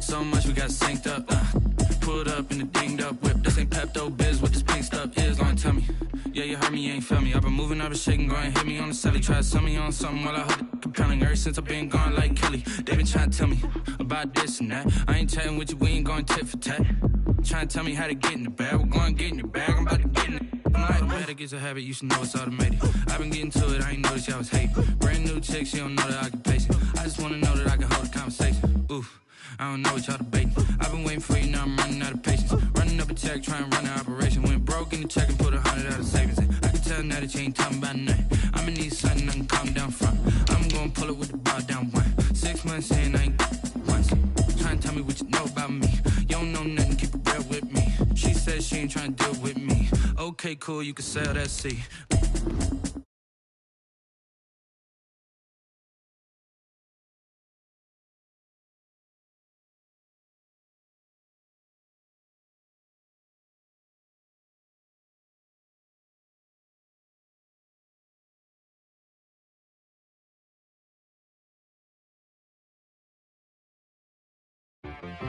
So much we got synced up. Pulled up in the dinged up whip. This ain't Pepto-Biz, what this pink stuff is. Long tell me. Yeah, you heard me, you ain't feel me. I've been moving, I've been shaking, go and hit me on the celly. Try to sell me on something while I heard it compelling. Ever since I've been gone like Kelly, they been trying to tell me about this and that. I ain't chatting with you, we ain't going tit for tat. Trying to tell me how to get in the bag. We're going to get in the bag, I'm about to get in it. I'm like, better get a habit, you should know it's automated. I've been getting to it, I ain't noticed y'all was hating. Brand new chick, she don't know that I can pace it. I just wanna know that I can hold a conversation. Oof, I don't know what y'all debating. I've been waiting for you, now I'm running out of patience. Running up a check, trying to run an operation. Went broke in the check and put 100 out of savings in. I can tell now that you ain't talking about nothing. I'ma need something I can calm down from. I'm gonna pull it with the bar down one. 6 months in, I ain't once. Trying to tell me what you know about me. You don't know nothing, keep it real with me. She said she ain't trying to deal with me. Okay, cool, you can sell that seat.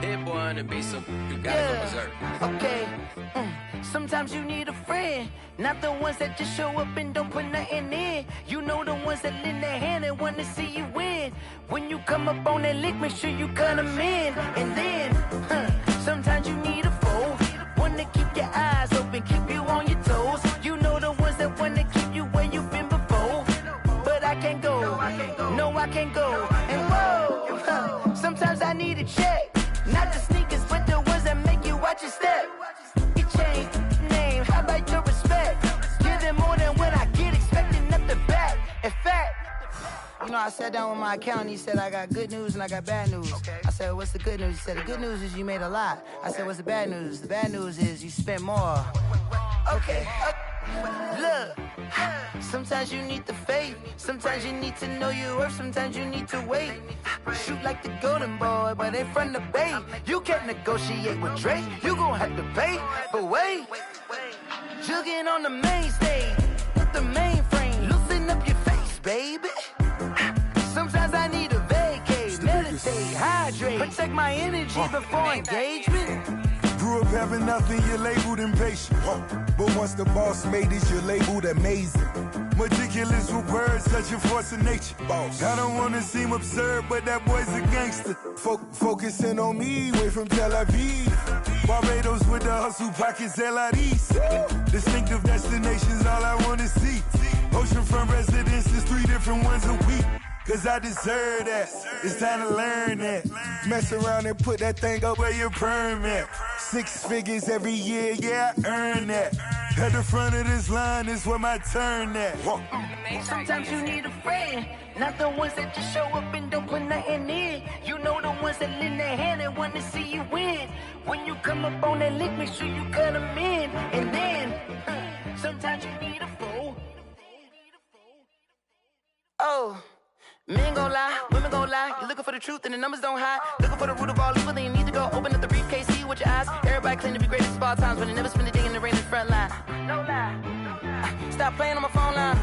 Hit boy on the beat, so you gotta go berserk. Okay. Sometimes you need a friend, not the ones that just show up and don't put nothing in. You know the ones that lend their hand and want to see you win. When you come up on that lick, make sure you cut them in. And then, sometimes you need a foe, one to keep your eyes open, keep you on your toes. You know the ones that want to keep you where you've been before. But I can't go, no I can't go. And whoa, sometimes I need a check. Not the sneakers, but the ones that make you watch your step. You change name, how about your respect? Give them more than what I get, expecting nothing back. In fact, you know, I sat down with my accountant, he said I got good news and I got bad news. I said, what's the good news? He said, the good news is you made a lot. I said, what's the bad news? The bad news is you spent more. Okay. Look, sometimes you need the faith, sometimes you need to know your worth, sometimes you need to wait. Shoot like the golden boy, but in front of the bay. You can't negotiate with Drake, you gon' have to pay. But wait, jugging on the main stage with the mainframe, loosen up your face, baby. Sometimes I need a vacate, meditate, hydrate, protect my energy before engagement. Grew up having nothing, you're labeled impatient. But once the boss made it, you're labeled amazing. Meticulous with words, such a force of nature. I don't wanna seem absurd, but that boy's a gangster. Focusing on me, way from Tel Aviv. Barbados with the hustle pockets, LREs. Distinctive destinations, all I wanna see. Oceanfront residences, 3 different ones a week. Cause I deserve that, it's time to learn that. Mess around and put that thing up where your permit. 6 figures every year, yeah, I earn that. At the front of this line is where my turn at. Sometimes you need a friend, not the ones that just show up and don't put nothing in. You know the ones that lend their hand and want to see you win. When you come up on that lick, make sure you cut them in. And then, sometimes you need a foe. Oh. Men gon' lie, women gon' lie. You're looking for the truth and the numbers don't hide. Looking for the root of all evil, then you need to go open up the briefcase, see with your eyes. Everybody claim to be greatest of all times, but they never spend a day in the rain in the front line. No lie. Stop playing on my phone line.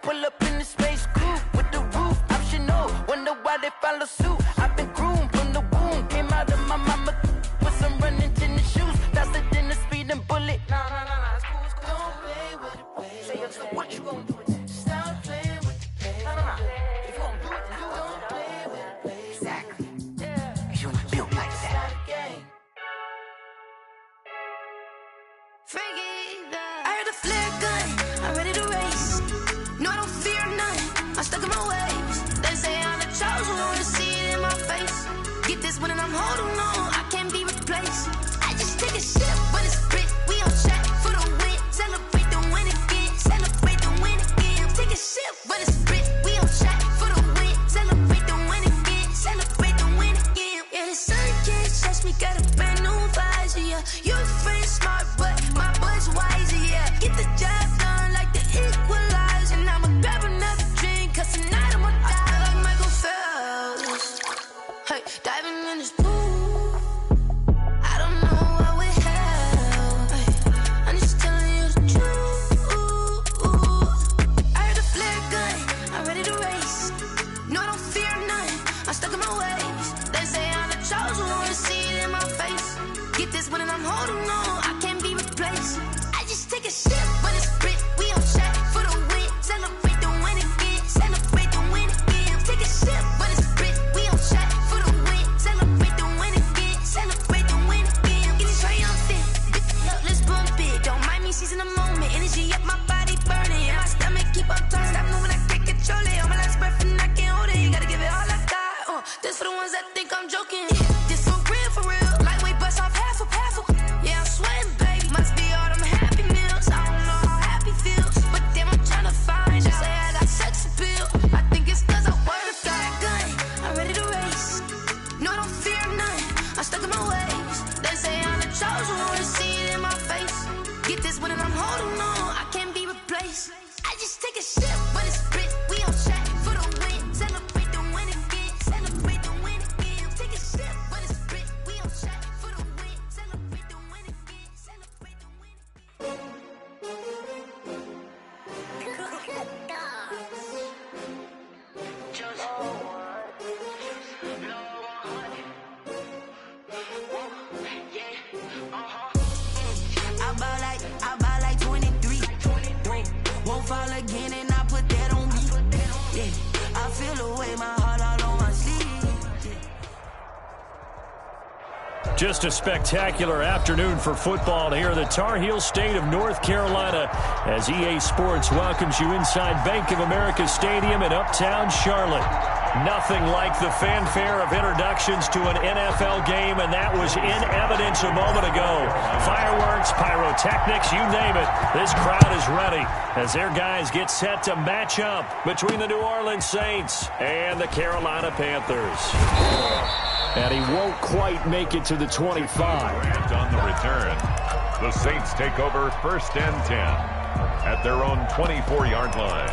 Pull up in the space coupe with the roof optional. Wonder why they follow suit. I've been groomed from the womb. Came out of my mama with some running tennis shoes. Faster than the speeding bullet. Nah, it's cool, it's cool. Don't play with it, baby. Say what you gon' do? Stop playing. If you don't do it, then don't play with it, baby. Exactly. Yeah. You ain't built like that. I heard a flare gun, I'm ready to race. No, I don't fear none, I'm stuck in my ways. They say I'm the chosen one, to see it in my face. Get this one and I'm holding on, I can't be replaced. I just take a sip when it's split, we on track for the win. Celebrate the win again, celebrate the win again. Take a sip when it's split, we on track for the win. Celebrate the win again, celebrate the win again. Yeah, the sun can't touch me, got a brand new visor, yeah. You're a friend smart, but my boy's wiser, yeah. Get the job done like the equalizer. And I'ma grab another drink, cause tonight I'ma die like Michael Phelps. Hey, diving in this pool, I don't know what we have. Hey, I'm just telling you the truth. I heard a flare gun, I'm ready to race. No, I don't fear none, I'm stuck in my ways. They say think I'm joking. This for real. Lightweight bust off half a. Yeah, I'm sweating, baby. Must be all them happy meals. I don't know how happy feels, but damn, I'm trying to find out. Say I got sex appeal. I think it's 'cause I wear the fat gun. I'm ready to race. No, I don't fear none. I'm stuck in my ways. They say I'm the chosen one, to see it in my face. Get this one and I'm holding on. I can't be replaced. I just take a sip, but it's split. We on track for the win. Celebrate the win again. Celebrate the win again. Take a sip, but it's split. We on track for the win. Celebrate the win again. Celebrate the win again. I buy like 23. Won't fall again and I put that on me. Yeah, I feel the way, my heart all on my sleeve. Just a spectacular afternoon for football here in the Tar Heel state of North Carolina as EA Sports welcomes you inside Bank of America Stadium in uptown Charlotte. Nothing like the fanfare of introductions to an NFL game, and that was in evidence a moment ago. Fireworks, pyrotechnics, you name it. This crowd is ready as their guys get set to match up between the New Orleans Saints and the Carolina Panthers. And he won't quite make it to the 25. On the return, the Saints take over 1st and 10 at their own 24-yard line.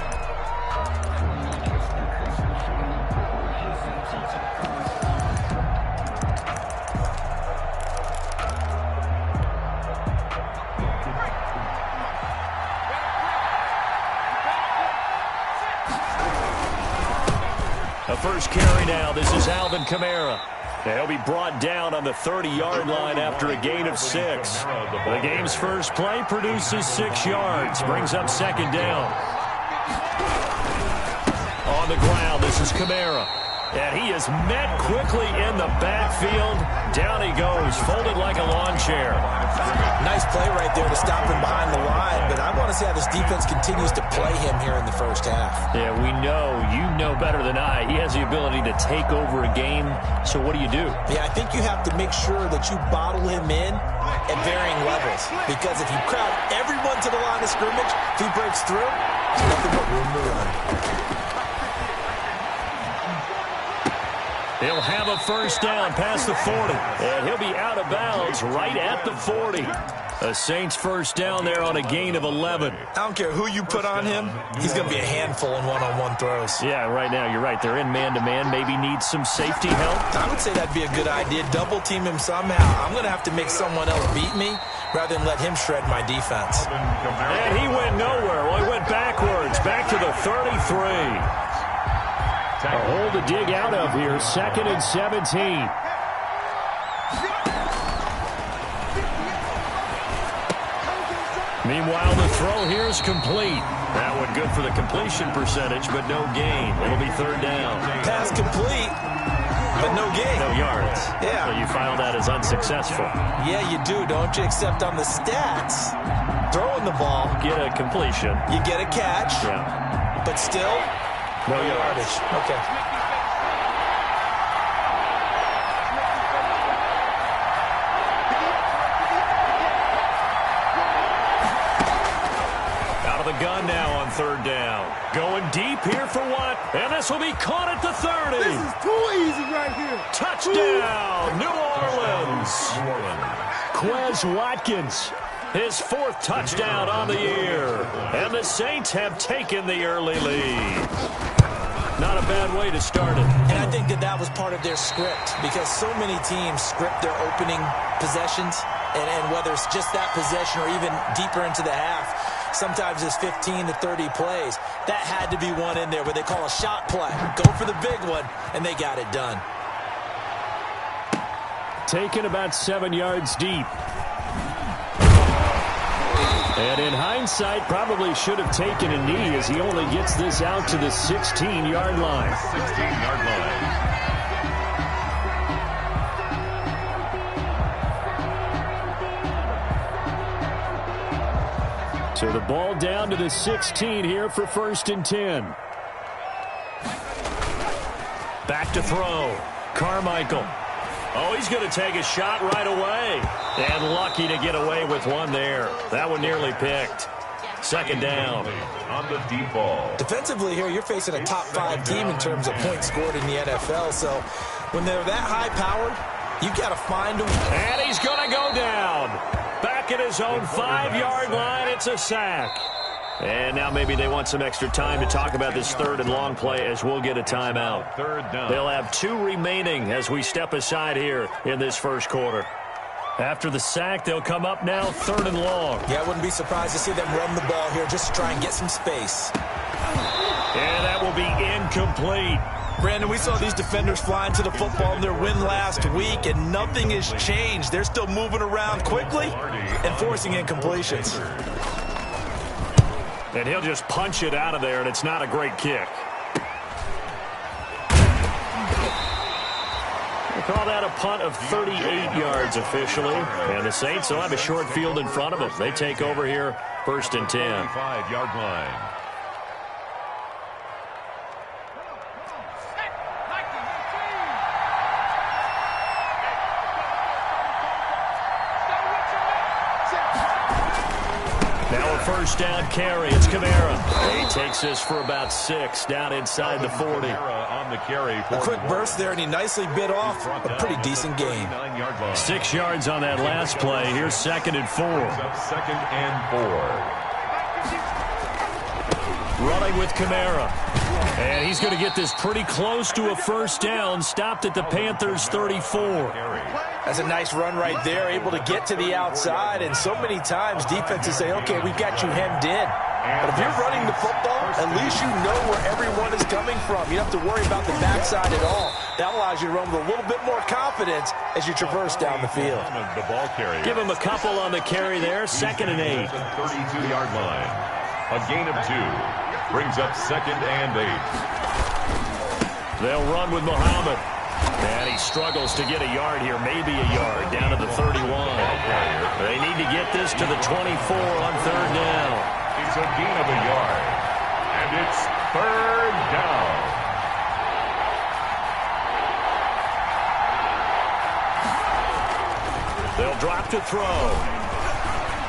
The first carry now. This is Alvin Kamara. He'll be brought down on the 30-yard line after a gain of 6. The game's first play produces 6 yards. Brings up 2nd down. On the ground, this is Kamara. And he is met quickly in the backfield. Down he goes, folded like a lawn chair. Nice play right there to stop him behind the line, but I want to see how this defense continues to play him here in the first half. Yeah, we know, you know better than I, he has the ability to take over a game, so what do you do? Yeah, I think you have to make sure that you bottle him in at varying levels, because if you crowd everyone to the line of scrimmage, if he breaks through, there's nothing but room to run. He'll have a first down past the 40. And he'll be out of bounds right at the 40. A Saints first down there on a gain of 11. I don't care who you put on him. He's going to be a handful in one-on-one throws. Yeah, right now you're right. They're in man-to-man. Maybe needs some safety help. I would say that'd be a good idea. Double team him somehow. I'm going to have to make someone else beat me rather than let him shred my defense. And he went nowhere. Well, he went backwards. Back to the 33. A hole to dig out of here, 2nd and 17. Meanwhile, the throw here is complete. That one good for the completion percentage, but no gain. It'll be 3rd down. Pass complete, but no gain. No yards. Yeah. So you file that as unsuccessful. Yeah, you do, don't you? Except on the stats, throwing the ball. Get a completion. You get a catch. Yeah. But still, no yardage. Okay. Out of the gun now on 3rd down. Going deep here for what? And this will be caught at the 30. This is too easy right here. Touchdown, New Orleans. Quez Watkins. His 4th touchdown on the year. And the Saints have taken the early lead. Not a bad way to start it. And I think that was part of their script, because so many teams script their opening possessions, and whether it's just that possession or even deeper into the half, sometimes it's 15 to 30 plays. That had to be one in there where they call a shot play. Go for the big one, and they got it done. Taken about 7 yards deep. And in hindsight, probably should have taken a knee as he only gets this out to the 16-yard line. 16-yard line. So the ball down to the 16 here for 1st and 10. Back to throw. Carmichael. Oh, he's going to take a shot right away. And lucky to get away with one there. That one nearly picked. Second down. On the deep ball. Defensively here, you're facing a top 5 team in terms of points scored in the NFL. So when they're that high-powered, you've got to find them. And he's going to go down. Back at his own 5-yard line, it's a sack. And now maybe they want some extra time to talk about this third and long play as we'll get a timeout. Third down. They'll have 2 remaining as we step aside here in this first quarter. After the sack, they'll come up now third and long. Yeah, I wouldn't be surprised to see them run the ball here just to try and get some space. And that will be incomplete. Brandon, we saw these defenders fly into the football in their win last week, and nothing has changed. They're still moving around quickly and forcing incompletions. And he'll just punch it out of there, and it's not a great kick. They call that a punt of 38 yards officially. And the Saints will have a short field in front of them. They take over here first and 10. 5-yard line. First down carry. It's Kamara. He takes this for about 6 down inside the 40. On the carry. A quick burst there, and he nicely bit off a pretty decent gain. 6 yards on that last play. Here's second and 4. Second and 4. Running with Kamara. And he's going to get this pretty close to a first down. Stopped at the Panthers' 34. That's a nice run right there, able to get to the outside, and so many times defenses say, okay, we've got you hemmed in. But if you're running the football, at least you know where everyone is coming from. You don't have to worry about the backside at all. That allows you to run with a little bit more confidence as you traverse down the field. The ball carrier. Give him a couple on the carry there, second and 8. 32-yard line. A gain of 2. Brings up second and 8. They'll run with Muhammad. And he struggles to get a yard here, maybe a yard, down to the 31. They need to get this to the 24 on third down. It's a gain of a yard. And it's third down. They'll drop to throw.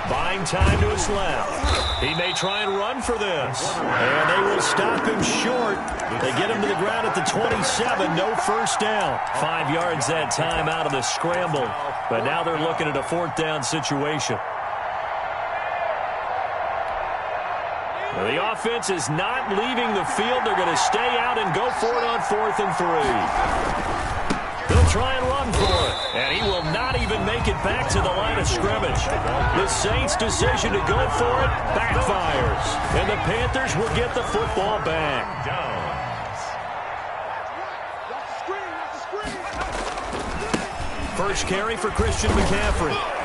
Buying time to his left. He may try and run for this. And they will stop him short. They get him to the ground at the 27. No first down. 5 yards that time out of the scramble. But now they're looking at a fourth down situation. The offense is not leaving the field. They're going to stay out and go for it on 4th and 3. They'll try and run for it. And he will not even make it back to the line of scrimmage. The Saints' decision to go for it backfires. And the Panthers will get the football back. First carry for Christian McCaffrey.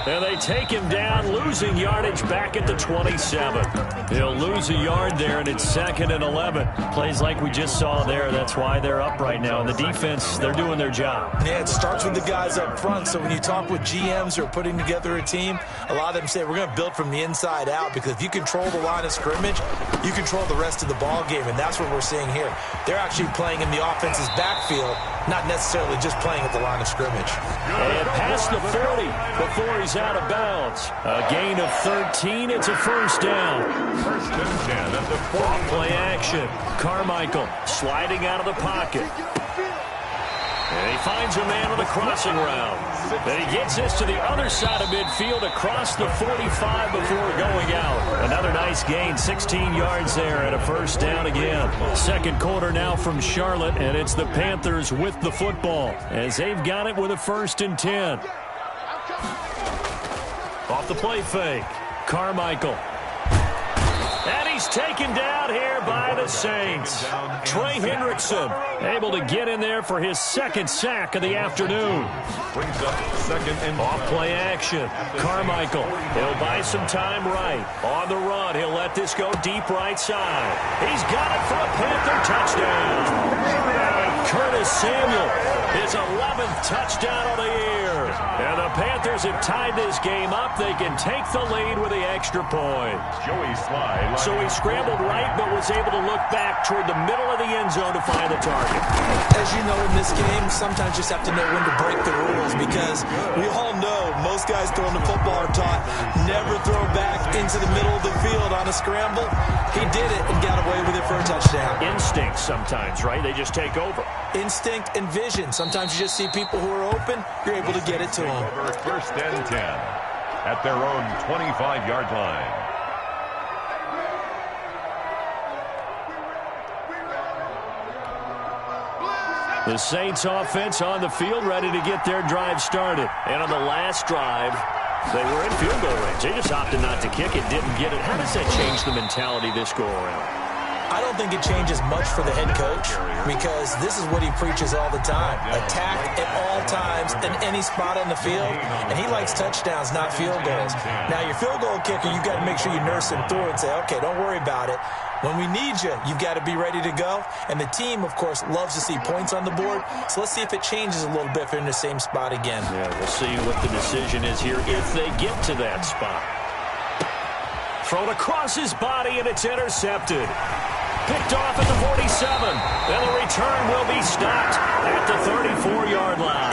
And they take him down, losing yardage back at the 27. He'll lose a yard there, and it's second and 11. Plays like we just saw there. That's why they're up right now. And the defense, they're doing their job. Yeah, it starts with the guys up front. So when you talk with GMs who are putting together a team, a lot of them say we're going to build from the inside out, because if you control the line of scrimmage, you control the rest of the ball game, and that's what we're seeing here. They're actually playing in the offense's backfield, not necessarily just playing at the line of scrimmage. And past the 40 before he's out of bounds. A gain of 13. It's a first down. First and 10 at the 40. Play action. Carmichael sliding out of the pocket. And he finds a man on the crossing route. Then he gets this to the other side of midfield across the 45 before going out. Another nice gain, 16 yards there and a first down again. Second quarter now from Charlotte, and it's the Panthers with the football as they've got it with a first and 10. Off the play fake, Carmichael. And he's taken down here by the Saints. Trey Hendrickson able to get in there for his second sack of the afternoon. Brings up second and off play action. Carmichael, he'll buy some time right. On the run, he'll let this go deep right side. He's got it for a Panther touchdown. Curtis Samuel His 11th touchdown of the year. And the Panthers have tied this game up. They can take the lead with the extra point. Joey Sly. So he scrambled right, but was able to look back toward the middle of the end zone to find the target. As you know, in this game, sometimes you just have to know when to break the rules, because we all know most guys throwing the football are taught never throw back into the middle of the field on a scramble. He did it and got away with it for a touchdown. Instinct sometimes, right? They just take over. Instinct and vision. Sometimes you just see people who are open, you're able to get it to them. First and 10 at their own 25-yard line. The Saints offense on the field, ready to get their drive started. And on the last drive, they were in field goal range. They just opted not to kick it, didn't get it. How does that change the mentality this go around? I don't think it changes much for the head coach, because this is what he preaches all the time. Attack at all times in any spot on the field, and he likes touchdowns, not field goals. Now, your field goal kicker, you've got to make sure you nurse him through and say, okay, don't worry about it. When we need you, you've got to be ready to go. And the team, of course, loves to see points on the board. So let's see if it changes a little bit if they're in the same spot again. Yeah, we'll see what the decision is here if they get to that spot. Thrown across his body, and it's intercepted. Picked off at the 47. And the return will be stopped at the 34-yard line.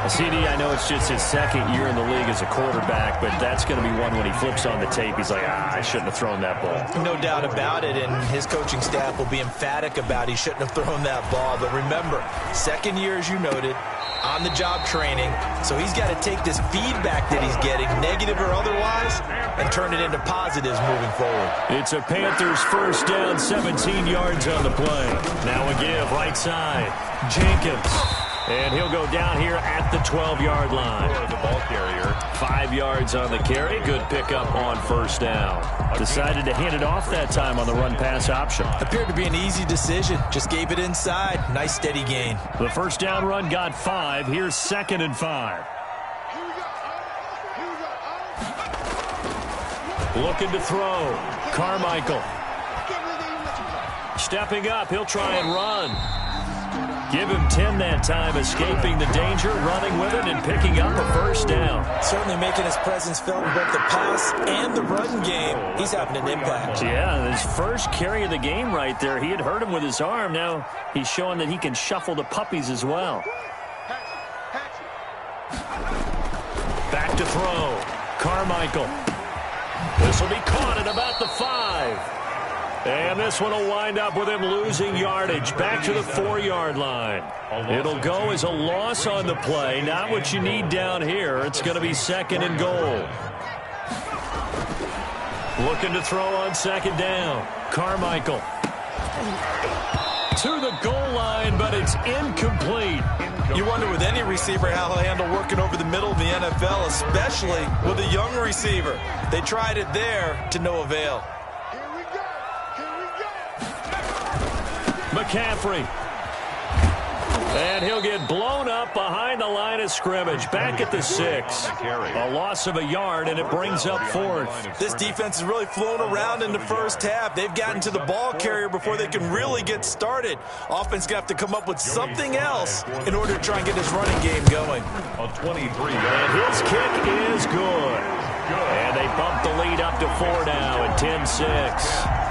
CD, I know it's just his second year in the league as a quarterback, but that's going to be one when he flips on the tape. He's like, I shouldn't have thrown that ball. No doubt about it, and his coaching staff will be emphatic about he shouldn't have thrown that ball. But remember, second year, as you noted, on-the-job training, so he's got to take this feedback that he's getting, negative or otherwise, and turn it into positives moving forward. It's a Panthers first down, 17 yards on the play. Now a give, right side, Jenkins. And he'll go down here at the 12-yard line. The ball carrier. 5 yards on the carry. Good pickup on first down. Decided to hand it off that time on the run-pass option. Appeared to be an easy decision. Just gave it inside. Nice steady gain. The first down run got 5. Here's 2nd and 5. Looking to throw. Carmichael. Stepping up. He'll try and run. Give him 10 that time, escaping the danger, running with it, and picking up a first down. Certainly making his presence felt in both the pass and the run game. He's having an impact. Yeah, his first carry of the game right there. He had hurt him with his arm. Now he's showing that he can shuffle the puppies as well. Back to throw. Carmichael. This will be caught at about the 5. And this one will wind up with him losing yardage back to the 4-yard line. It'll go as a loss on the play. Not what you need down here. It's going to be 2nd and goal. Looking to throw on 2nd down. Carmichael. To the goal line, but it's incomplete. You wonder with any receiver how he'll handle working over the middle of the NFL, especially with a young receiver. They tried it there to no avail. McCaffrey. And he'll get blown up behind the line of scrimmage. Back at the 6. A loss of a yard, and it brings up 4th. This defense has really flown around in the first half. They've gotten to the ball carrier before they can really get started. Offense going to have to come up with something else in order to try and get this running game going. A 23. And his kick is good. And they bump the lead up to 4 now at 10-6.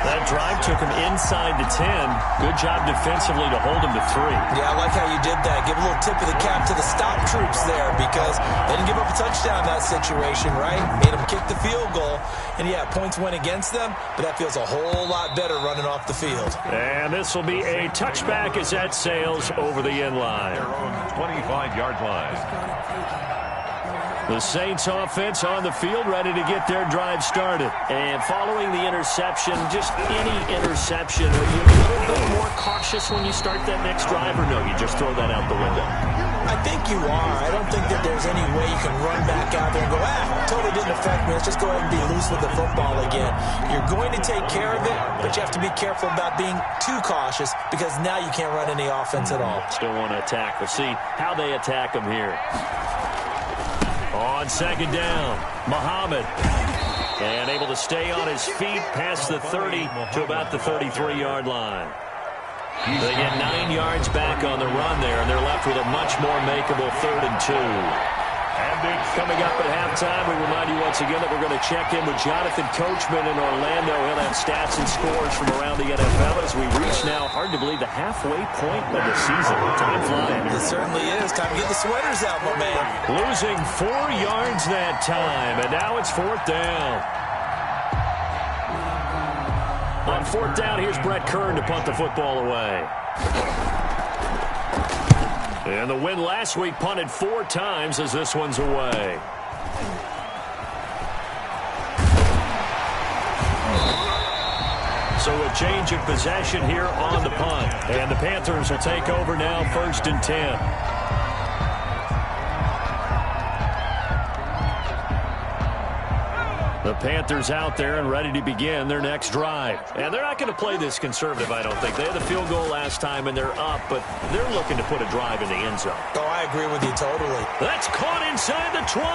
That drive took him inside the 10. Good job defensively to hold him to 3. Yeah, I like how you did that. Give a little tip of the cap to the stop troops there, because they didn't give up a touchdown in that situation, right? Made them kick the field goal. And, yeah, points went against them, but that feels a whole lot better running off the field. And this will be a touchback as that sails over the end line. Their own 25-yard line. The Saints offense on the field, ready to get their drive started. And following the interception, just any interception, are you a little bit more cautious when you start that next drive, or no, you just throw that out the window? I think you are. I don't think that there's any way you can run back out there and go, totally didn't affect me. Let's just go ahead and be loose with the football again. You're going to take care of it, but you have to be careful about being too cautious, because now you can't run any offense at all. Still want to attack. We'll see how they attack them here. On 2nd down, Muhammad. And able to stay on his feet past the 30 to about the 33-yard line. They get 9 yards back on the run there, and they're left with a much more makeable 3rd and 2. And it's coming up at halftime. We remind you once again that we're going to check in with Jonathan Coachman in Orlando. He'll have stats and scores from around the NFL as we reach now, hard to believe, the halfway point of the season. Time flying. It certainly is. Time to get the sweaters out, my man. Losing 4 yards that time, and now it's 4th down. On 4th down, here's Brett Kern to punt the football away. And the win last week punted 4 times as this one's away. So a change of possession here on the punt. And the Panthers will take over now, 1st and 10. The Panthers out there and ready to begin their next drive. And they're not going to play this conservative, I don't think. They had the field goal last time and they're up, but they're looking to put a drive in the end zone. Oh, I agree with you totally. That's caught inside the 20.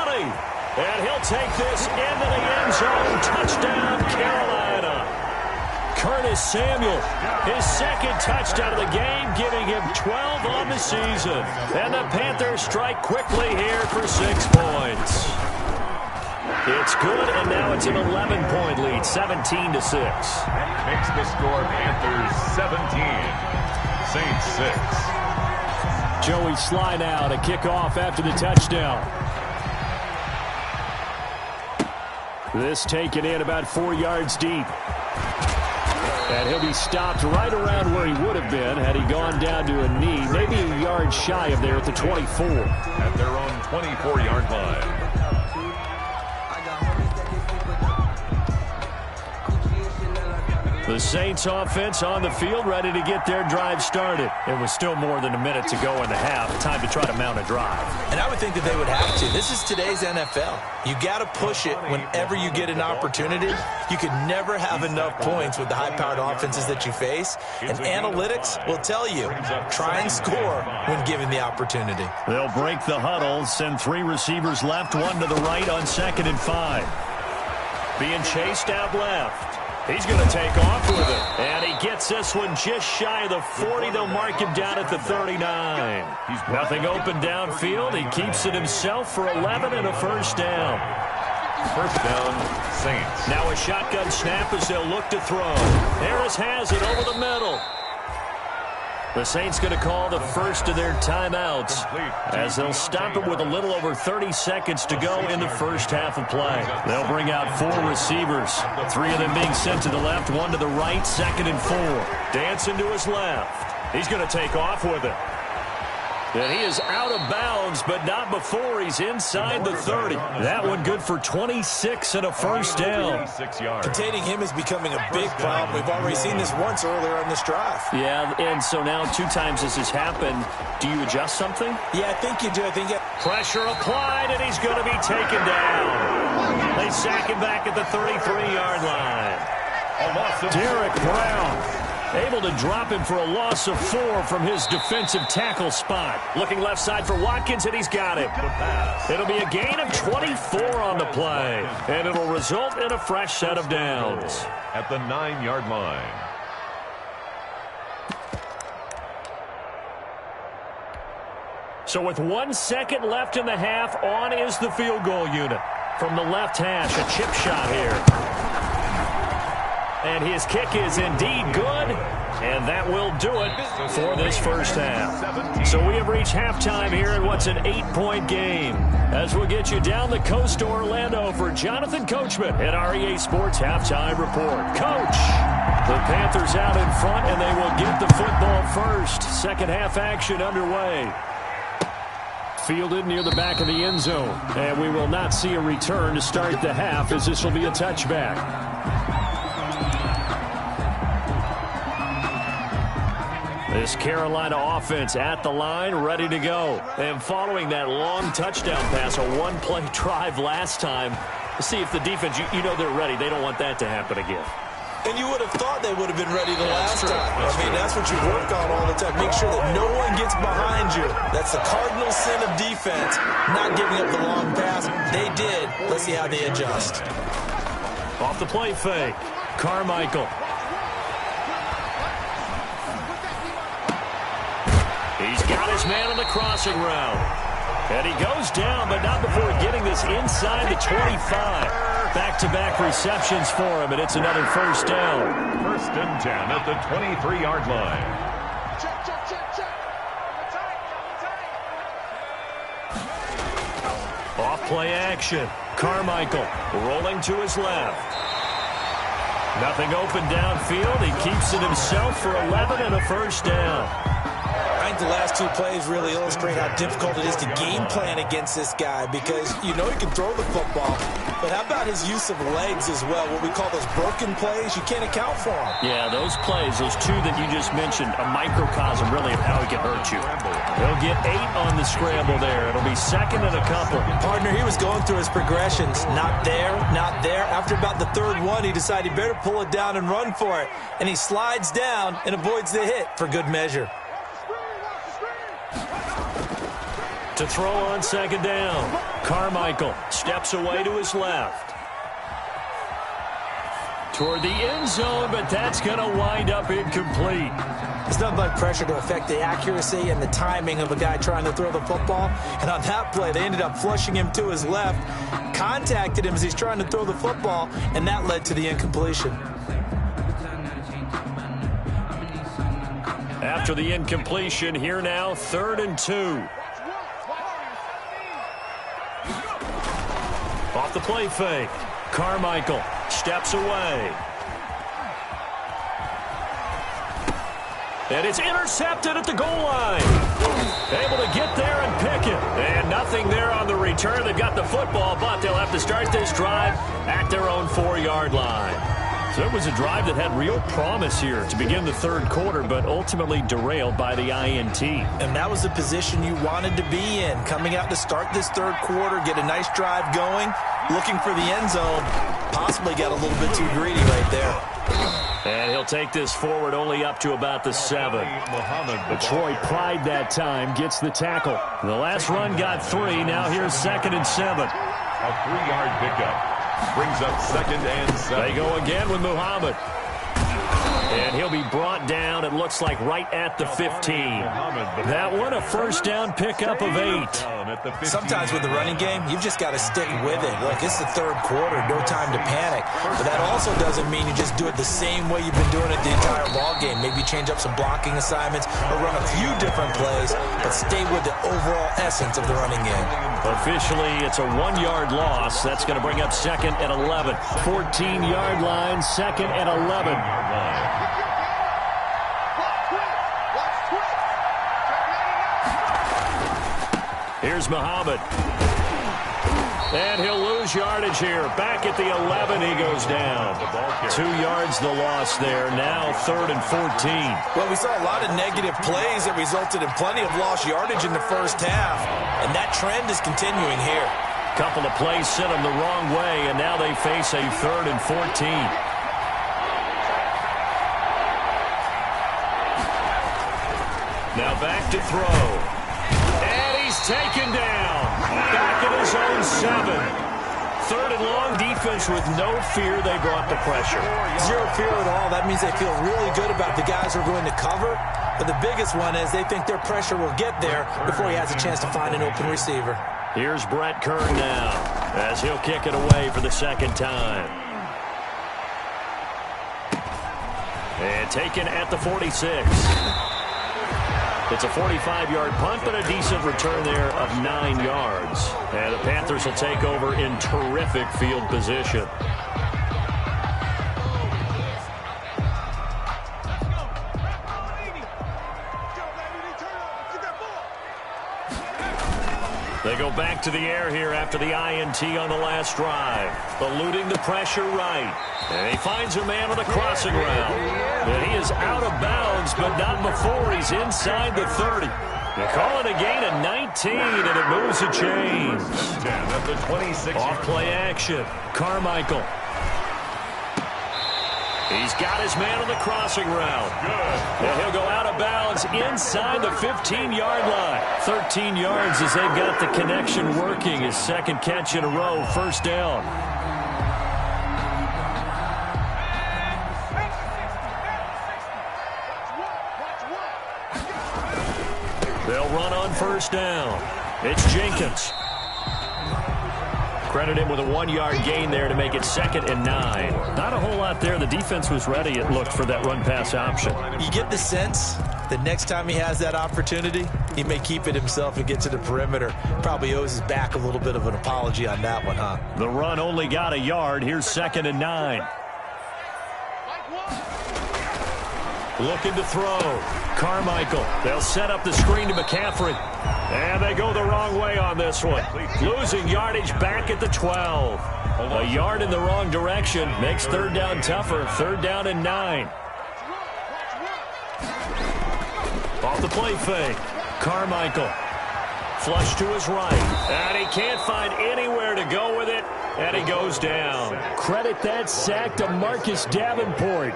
And he'll take this into the end zone. Touchdown, Carolina. Curtis Samuel, his 2nd touchdown of the game, giving him 12 on the season. And the Panthers strike quickly here for 6 points. It's good, and now it's an 11-point lead, 17-6. Makes the score Panthers 17, Saints 6. Joey Sly now to kick off after the touchdown. This taken in about 4 yards deep. And he'll be stopped right around where he would have been had he gone down to a knee, maybe a yard shy of there at the 24. At their own 24-yard line. The Saints offense on the field, ready to get their drive started. It was still more than a minute to go in the half. Time to try to mount a drive. And I would think that they would have to. This is today's NFL. You got to push it whenever you get an opportunity. You could never have enough points with the high-powered offenses that you face. And analytics will tell you, try and score when given the opportunity. They'll break the huddle, send 3 receivers left, 1 to the right on 2nd and 5. Being chased out left. He's going to take off with it. And he gets this one just shy of the 40. They'll mark him down at the 39. Nothing open downfield. He keeps it himself for 11 and a 1st down. 1st down, Saints. Now a shotgun snap as they'll look to throw. Harris has it over the middle. The Saints going to call the first of their timeouts as they'll stop it with a little over 30 seconds to go in the first half of play. They'll bring out 4 receivers, 3 of them being sent to the left, 1 to the right, 2nd and 4. Dancing to his left. He's going to take off with it. And he is out of bounds, but not before he's inside the 30. That one good for 26 and a 1st down. Containing him is becoming a big problem. We've already seen this once earlier in this drive. Yeah, and so now 2 times this has happened. Do you adjust something? Yeah, I think you do. I think pressure applied, and he's going to be taken down. They sack him back at the 33-yard line. Derek Brown able to drop him for a loss of 4 from his defensive tackle spot. Looking left side for Watkins, and he's got him. It'll be a gain of 24 on the play, and it'll result in a fresh set of downs. At the 9-yard line. So with 1 second left in the half, on is the field goal unit. From the left hash, a chip shot here. And his kick is indeed good, and that will do it for this first half. So we have reached halftime here in what's an 8-point game. As we'll get you down the coast to Orlando for Jonathan Coachman at our EA Sports Halftime Report. Coach, the Panthers out in front, and they will get the football first. Second half action underway. Fielded near the back of the end zone, and we will not see a return to start the half as this will be a touchback. This Carolina offense at the line, ready to go. And following that long touchdown pass, a 1-play drive last time, to see if the defense, you know they're ready. They don't want that to happen again. And you would have thought they would have been ready the last time. I mean, that's what you work on all the time. Make sure that no one gets behind you. That's the cardinal sin of defense, not giving up the long pass. They did. Let's see how they adjust. Off the play fake, Carmichael. his man on the crossing route. And he goes down, but not before getting this inside the 25. Back-to-back receptions for him, and it's another first down. First and 10 at the 23-yard line. Off-play action. Carmichael rolling to his left. Nothing open downfield. He keeps it himself for 11 and a first down. I think the last two plays really illustrate how difficult it is to game plan against this guy because you know he can throw the football, but how about his use of legs as well, what we call those broken plays? You can't account for them. Yeah, those plays, those two that you just mentioned, a microcosm really of how he can hurt you. He'll get 8 on the scramble there. It'll be second and a couple. Partner, he was going through his progressions. Not there, not there. After about the third one, he decided he better pull it down and run for it. And he slides down and avoids the hit for good measure. To throw on second down. Carmichael steps away to his left. Toward the end zone, but that's going to wind up incomplete. It's nothing but pressure to affect the accuracy and the timing of a guy trying to throw the football. And on that play, they ended up flushing him to his left, contacted him as he's trying to throw the football, and that led to the incompletion. After the incompletion, here now, 3rd and 2. Off the play fake. Carmichael steps away. And it's intercepted at the goal line. Able to get there and pick it. And nothing there on the return. They've got the football, but they'll have to start this drive at their own 4-yard line. So it was a drive that had real promise here to begin the third quarter, but ultimately derailed by the INT. And that was the position you wanted to be in. Coming out to start this third quarter, get a nice drive going, looking for the end zone. Possibly got a little bit too greedy right there. And he'll take this forward only up to about the 7. Detroit Pride that time gets the tackle. The last run got 3. Now here's 2nd and 7. A 3-yard pickup. Brings up 2nd and 7. They go again with Muhammad. And he'll be brought down, it looks like, right at the 15. That one a first down pickup of 8. Sometimes with the running game, you've just got to stick with it. Look, it's the third quarter, no time to panic. But that also doesn't mean you just do it the same way you've been doing it the entire ball game. Maybe change up some blocking assignments or run a few different plays, but stay with the overall essence of the running game. Officially, it's a 1-yard loss. That's going to bring up 2nd and 11. 14-yard line, 2nd and 11. Here's Muhammad. And he'll lose yardage here. Back at the 11, he goes down. 2 yards the loss there. Now 3rd and 14. Well, we saw a lot of negative plays that resulted in plenty of lost yardage in the first half. And that trend is continuing here. Couple of plays sent them the wrong way, and now they face a 3rd and 14. Now back to throw. Taken down. Back at his own 7. 3rd and long, defense with no fear. They brought the pressure. Zero fear at all. That means they feel really good about the guys who are going to cover. But the biggest one is they think their pressure will get there before he has a chance to find an open receiver. Here's Brett Kern now as he'll kick it away for the 2nd time. And taken at the 46. It's a 45-yard punt, but a decent return there of 9 yards. And the Panthers will take over in terrific field position. They go back to the air here after the INT on the last drive. Eluding the pressure right. And he finds a man on the crossing route. And he is out of bounds, but not before he's inside the 30. They call it a gain of 19, and it moves the chains. 10 at the 26. Off-play action. Carmichael. He's got his man on the crossing route. And he'll go out of bounds inside the 15-yard line. 13 yards as they've got the connection working. His 2nd catch in a row, first down. They'll They'll run on first down. It's Jenkins. Credit him with a 1-yard gain there to make it 2nd and 9. Not a whole lot there. The defense was ready, it looked, for that run-pass option. You get the sense that next time he has that opportunity, he may keep it himself and get to the perimeter. Probably owes his back a little bit of an apology on that one, huh? The run only got a yard. Here's 2nd and 9. Looking to throw. Carmichael. They'll set up the screen to McCaffrey. And they go the wrong way on this one. Losing yardage back at the 12. A yard in the wrong direction makes 3rd down tougher. 3rd down and 9. Off the play fake. Carmichael. Flush to his right. And he can't find anywhere to go with it. And he goes down. Credit that sack to Marcus Davenport.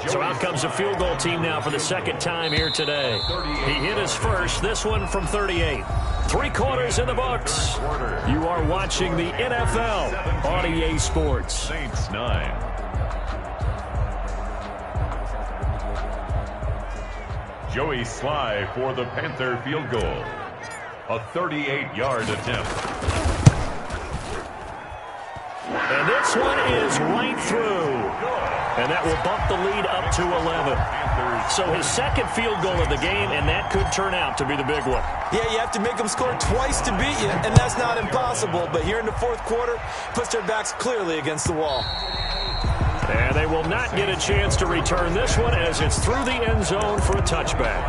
So out comes a field goal team now for the 2nd time here today. He hit his first, this one from 38. 3 quarters in the books. You are watching the NFL on EA Sports. Saints 9. Joey Sly for the Panther field goal. A 38-yard attempt. And this one is right through. And that will bump the lead up to 11. So his 2nd field goal of the game, and that could turn out to be the big one. Yeah, you have to make them score twice to beat you, and that's not impossible. But here in the 4th quarter, puts their backs clearly against the wall. And they will not get a chance to return this one as it's through the end zone for a touchback.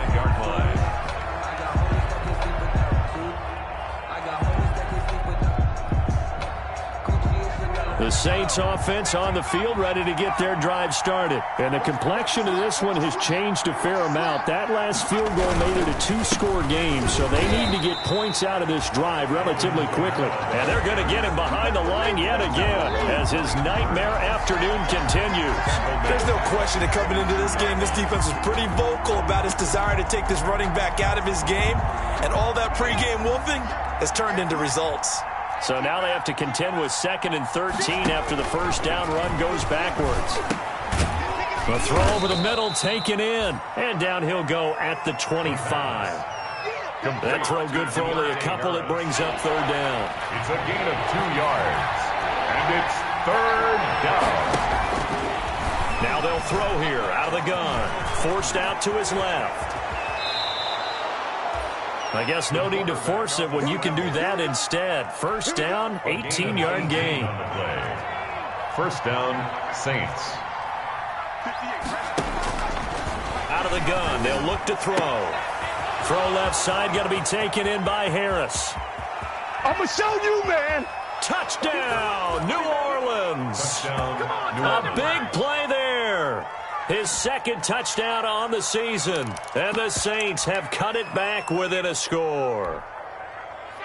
The Saints offense on the field ready to get their drive started. And the complexion of this one has changed a fair amount. That last field goal made it a 2-score game, so they need to get points out of this drive relatively quickly. And they're going to get him behind the line yet again as his nightmare afternoon continues. There's no question that coming into this game, this defense was pretty vocal about its desire to take this running back out of his game. And all that pregame wolfing has turned into results. So now they have to contend with 2nd and 13 after the first down run goes backwards. The throw over the middle taken in. And down he'll go at the 25. That throw good for only a couple. It brings up 3rd down. It's a gain of 2 yards. And it's 3rd down. Now they'll throw here out of the gun. Forced out to his left. I guess no need to force it when you can do that instead. 1st down, 18-yard gain. First down, Saints. Out of the gun, they'll look to throw. Throw left side, got to be taken in by Harris. I'm going to show you, man. Touchdown, New Orleans. A big play there. His 2nd touchdown on the season. And the Saints have cut it back within a score.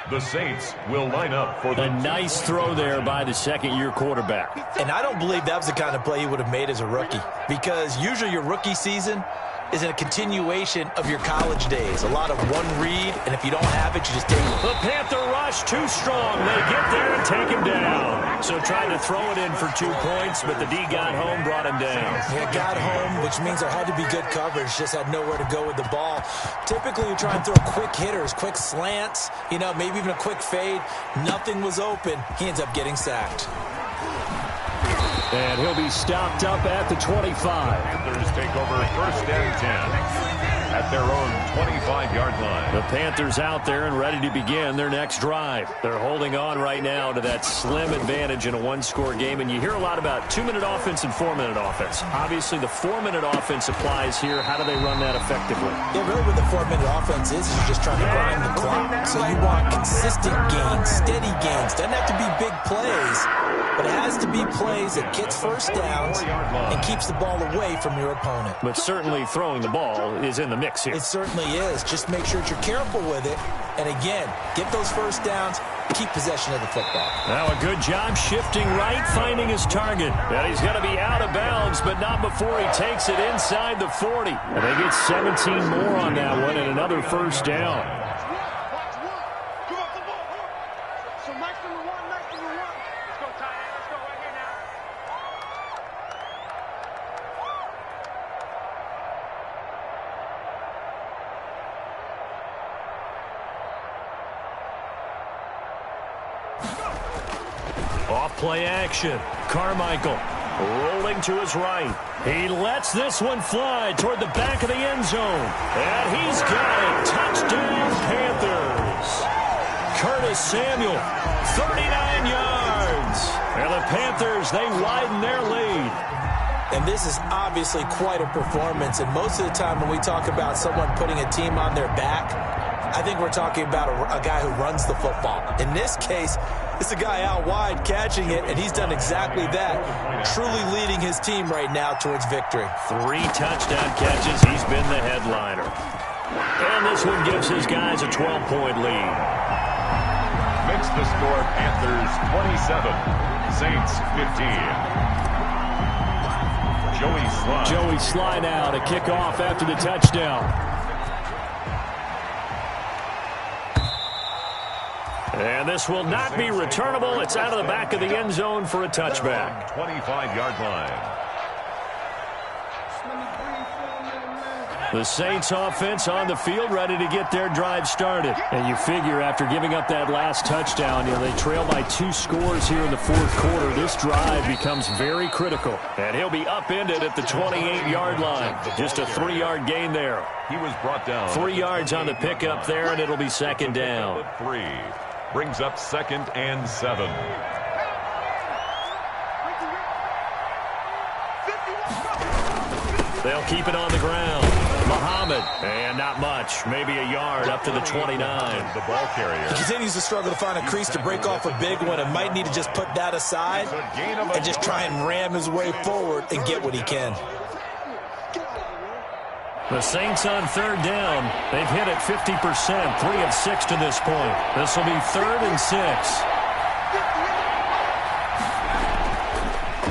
The Saints will line up for the... A nice throw there by the 2nd-year quarterback. And I don't believe that was the kind of play he would have made as a rookie. Because usually your rookie season is a continuation of your college days. A lot of one read, and if you don't have it, you just take it. The Panther rush too strong. They get there and take him down. So tried to throw it in for 2 points, but the D got home, brought him down. Yeah, got home, which means there had to be good coverage. Just had nowhere to go with the ball. Typically, you try and throw quick hitters, quick slants, you know, maybe even a quick fade. Nothing was open. He ends up getting sacked. And he'll be stopped up at the 25. Panthers take over 1st and 10 at their own 25-yard line. The Panthers out there and ready to begin their next drive. They're holding on right now to that slim advantage in a 1-score game. And you hear a lot about 2-minute offense and 4-minute offense. Obviously, the 4-minute offense applies here. How do they run that effectively? Yeah, really what the 4-minute offense is you're just trying to grind the clock. So you want consistent gains, steady gains. Doesn't have to be big plays, but it has to be plays that gets first downs and keeps the ball away from your opponent. But certainly throwing the ball is in the mix here. It certainly is. Just make sure that you're careful with it. And again, get those first downs, keep possession of the football. Now a good job shifting right, finding his target. And he's going to be out of bounds, but not before he takes it inside the 40. And they get 17 more on that one and another first down. Off play action. Carmichael rolling to his right. He lets this one fly toward the back of the end zone. And he's got it. Touchdown, Panthers. Curtis Samuel, 39 yards. And the Panthers, they widen their lead. And this is obviously quite a performance. And most of the time when we talk about someone putting a team on their back, I think we're talking about a guy who runs the football. In this case, it's a guy out wide catching it, and he's done exactly that, truly leading his team right now towards victory. 3 touchdown catches. He's been the headliner. And this one gives his guys a 12-point lead. Makes the score Panthers 27, Saints 15. Joey Sly now to kick off after the touchdown. And this will not be returnable. It's out of the back of the end zone for a touchback. 25-yard line. The Saints offense on the field ready to get their drive started. And you figure after giving up that last touchdown, they trail by 2 scores here in the fourth quarter. This drive becomes very critical. And he'll be upended at the 28-yard line. Just a 3-yard gain there. He was brought down. 3 yards on the pickup there, and it'll be second down. 3 brings up 2nd and 7. They'll keep it on the ground. Muhammad, and not much. Maybe a yard up to the 29. The ball carrier. He continues to struggle to find a crease to break off a big one and might need to just put that aside and just try and ram his way forward and get what he can. The Saints on 3rd down. They've hit it 50%, 3 of 6 to this point. This will be 3rd and 6.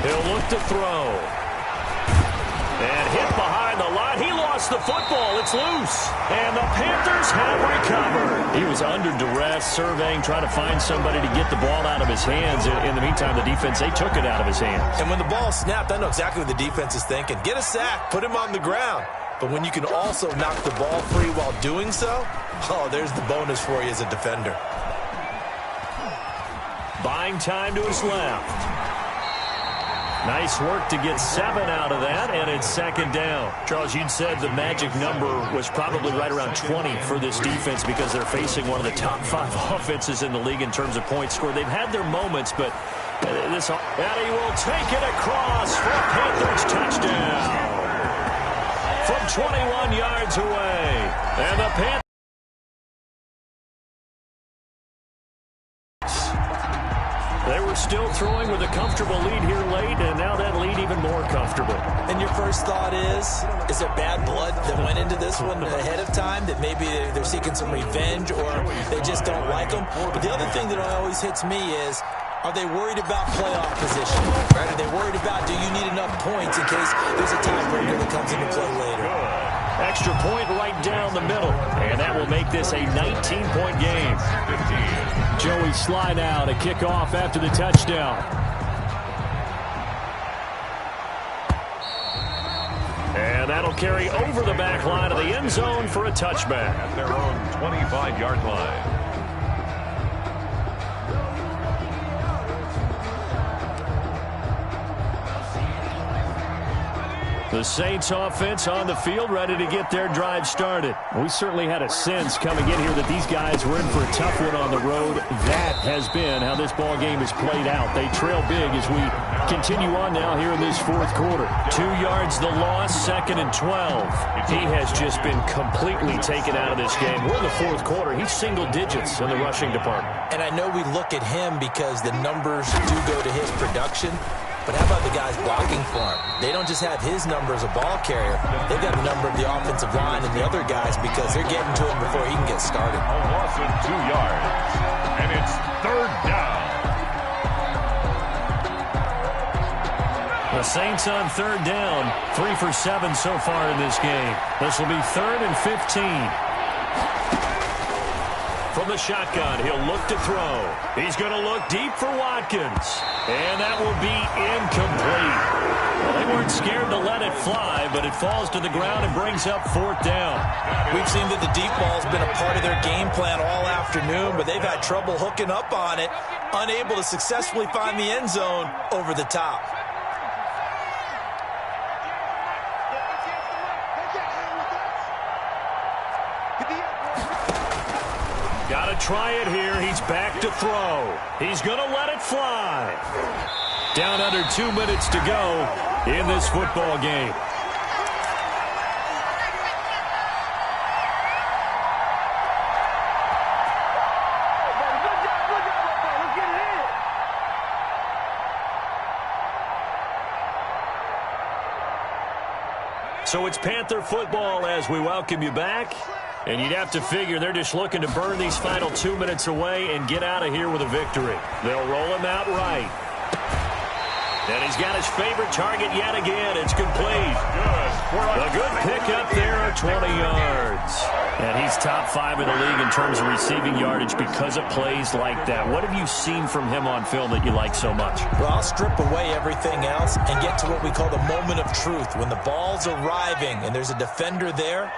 He'll look to throw. And hit behind the line. He lost the football. It's loose. And the Panthers have recovered. He was under duress, surveying, trying to find somebody to get the ball out of his hands. In the meantime, the defense, they took it out of his hands. And when the ball snapped, I know exactly what the defense is thinking. Get a sack. Put him on the ground. But when you can also knock the ball free while doing so, there's the bonus for you as a defender. Buying time to his left. Nice work to get 7 out of that, and it's second down. Charles, you'd said the magic number was probably right around 20 for this defense because they're facing one of the top 5 offenses in the league in terms of points scored. They've had their moments, but and he will take it across for a Panthers touchdown from 21 yards away. And the Panthers. They were still throwing with a comfortable lead here late, and now that lead even more comfortable. And your first thought is there bad blood that went into this one ahead of time, that maybe they're seeking some revenge or they just don't like them? But the other thing that always hits me is, are they worried about playoff position? Right? Are they worried about, do you need enough points in case there's a tiebreaker that comes into play later? Extra point right down the middle, and that will make this a 19-point game. 15. Joey Sly now to kick off after the touchdown. And that'll carry over the back line of the end zone for a touchback. At their own 25-yard line. The Saints offense on the field ready to get their drive started. We certainly had a sense coming in here that these guys were in for a tough one on the road. That has been how this ball game has played out. They trail big as we continue on now here in this fourth quarter. 2 yards the loss, 2nd and 12. He has just been completely taken out of this game. We're in the fourth quarter. He's single digits in the rushing department. And I know we look at him because the numbers do go to his production. But how about the guys blocking for him? They don't just have his number as a ball carrier. They've got the number of the offensive line and the other guys because they're getting to him before he can get started. A loss of 2 yards. And it's 3rd down. The Saints on 3rd down. 3 for 7 so far in this game. This will be 3rd and 15. From the shotgun, he'll look to throw. He's going to look deep for Watkins. And that will be incomplete. Well, they weren't scared to let it fly, but it falls to the ground and brings up 4th down. We've seen that the deep ball has been a part of their game plan all afternoon, but they've had trouble hooking up on it, unable to successfully find the end zone over the top. Got to try it here. He's back to throw. He's going to let it fly. Down under 2 minutes to go in this football game. So it's Panther football as we welcome you back. And you'd have to figure they're just looking to burn these final 2 minutes away and get out of here with a victory. They'll roll him out right. And he's got his favorite target yet again. It's complete. A good pickup there at 20 yards. And he's top 5 in the league in terms of receiving yardage because of plays like that. What have you seen from him on film that you like so much? Well, I'll strip away everything else and get to what we call the moment of truth. When the ball's arriving and there's a defender there,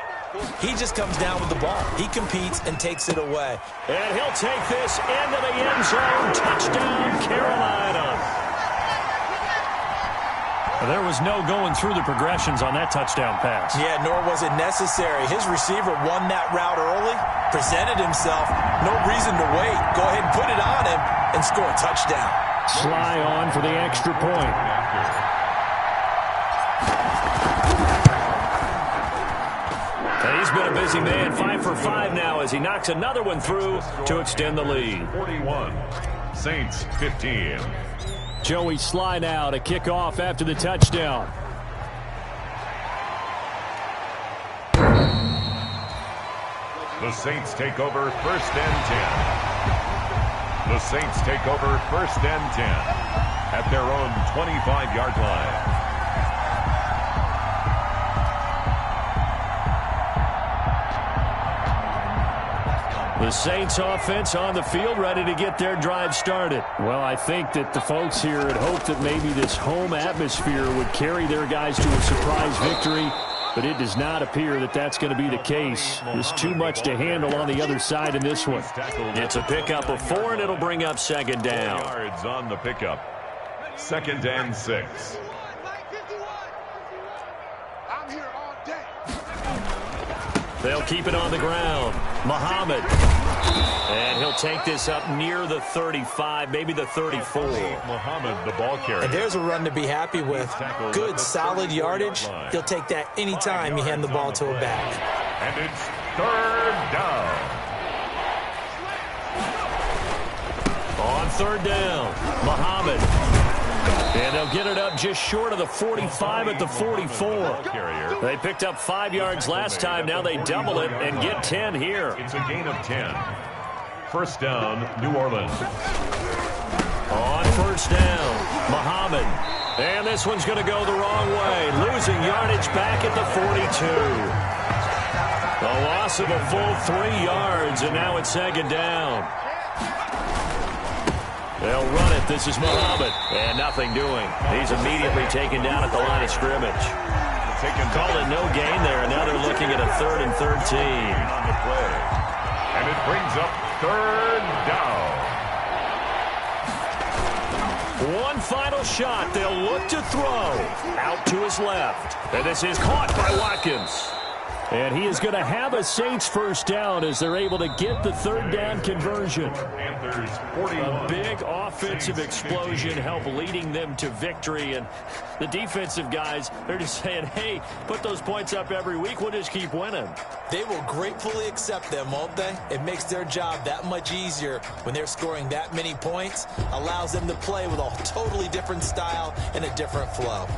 he just comes down with the ball. He competes and takes it away. And he'll take this into the end zone. Touchdown, Carolina. There was no going through the progressions on that touchdown pass. Yeah, nor was it necessary. His receiver won that route early, presented himself. No reason to wait. Go ahead and put it on him and score a touchdown. Sly on for the extra point. And he's been a busy man, 5 for 5 now as he knocks another one through to extend the lead. 41, Saints 15. Joey Sly now to kick off after the touchdown. The Saints take over 1st and 10. The Saints take over 1st and 10 at their own 25-yard line. The Saints offense on the field, ready to get their drive started. Well, I think that the folks here had hoped that maybe this home atmosphere would carry their guys to a surprise victory, but it does not appear that that's going to be the case. There's too much to handle on the other side in this one. It's a pickup of 4, and it'll bring up 2nd down. Yards on the pickup. 2nd and 6. They'll keep it on the ground. Muhammad. And he'll take this up near the 35, maybe the 34. Muhammad, the ball carrier. And there's a run to be happy with. Good, solid yardage. He'll take that anytime you hand the ball to a back. And it's 3rd down. On 3rd down, Muhammad. And they'll get it up just short of the 45 at the 44. They picked up 5 yards last time. Now they double it and get 10 here. It's a gain of 10. 1st down, New Orleans. On 1st down, Muhammad. And this one's going to go the wrong way. Losing yardage back at the 42. A loss of a full 3 yards, and now it's 2nd down. They'll run it. This is Muhammad. And nothing doing. He's immediately taken down at the line of scrimmage. Call it no gain there, and now they're looking at a 3rd and 13. On the play. And it brings up 3rd down. One final shot. They'll look to throw. Out to his left. And this is caught by Watkins. And he is going to have a Saints 1st down as they're able to get the 3rd down conversion. A big offensive explosion helped leading them to victory. And the defensive guys, they're just saying, hey, put those points up every week. We'll just keep winning. They will gratefully accept them, won't they? It makes their job that much easier when they're scoring that many points. Allows them to play with a totally different style and a different flow.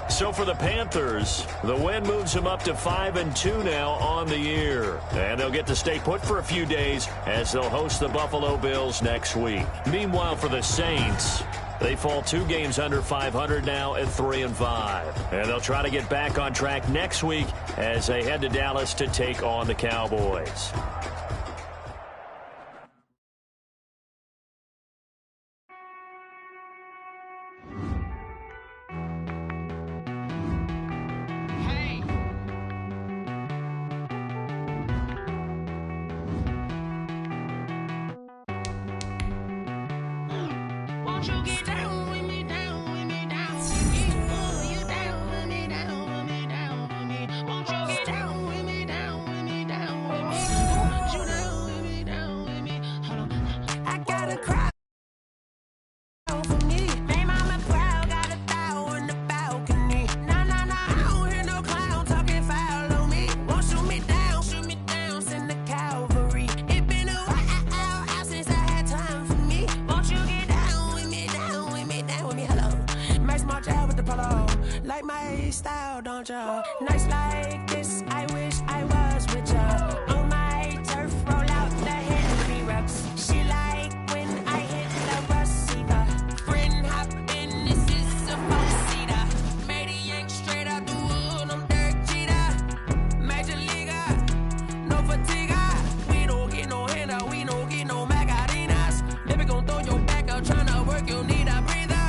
So for the Panthers, the win moves them up to 5-2 now on the year. And they'll get to stay put for a few days as they'll host the Buffalo Bills next week. Meanwhile, for the Saints, they fall 2 games under 500 now at 3-5. And they'll try to get back on track next week as they head to Dallas to take on the Cowboys. Won't you get down with me, down with me, down with me? Oh, you down with me, down with me, down with me. Won't you get down with me, down with me, down with me? Won't you down with me, down with me? Hold on. I got a crowd for me. Made mama proud, got a thou on the balcony. Nah, nah, nah, I don't hear no clown talking foul on me. Won't shoot me down, send the cavalry. It been a while since I had time for me. Won't you get down with me, down with me, down with me? Hello. Max March out with the polo. Like my style, don't ya? Nights like this, I wish I was with ya. On my turf, roll out the Henry rocks. She like when I hit the receiver. Friend hop in, this is a four-seater. Made a yank straight out the wood, I'm Derek Jeter. Major leaguer, no fatigue. We don't get no handout, we don't get no Macarinas. Never gon' throw your back out, tryna work, you need a breather.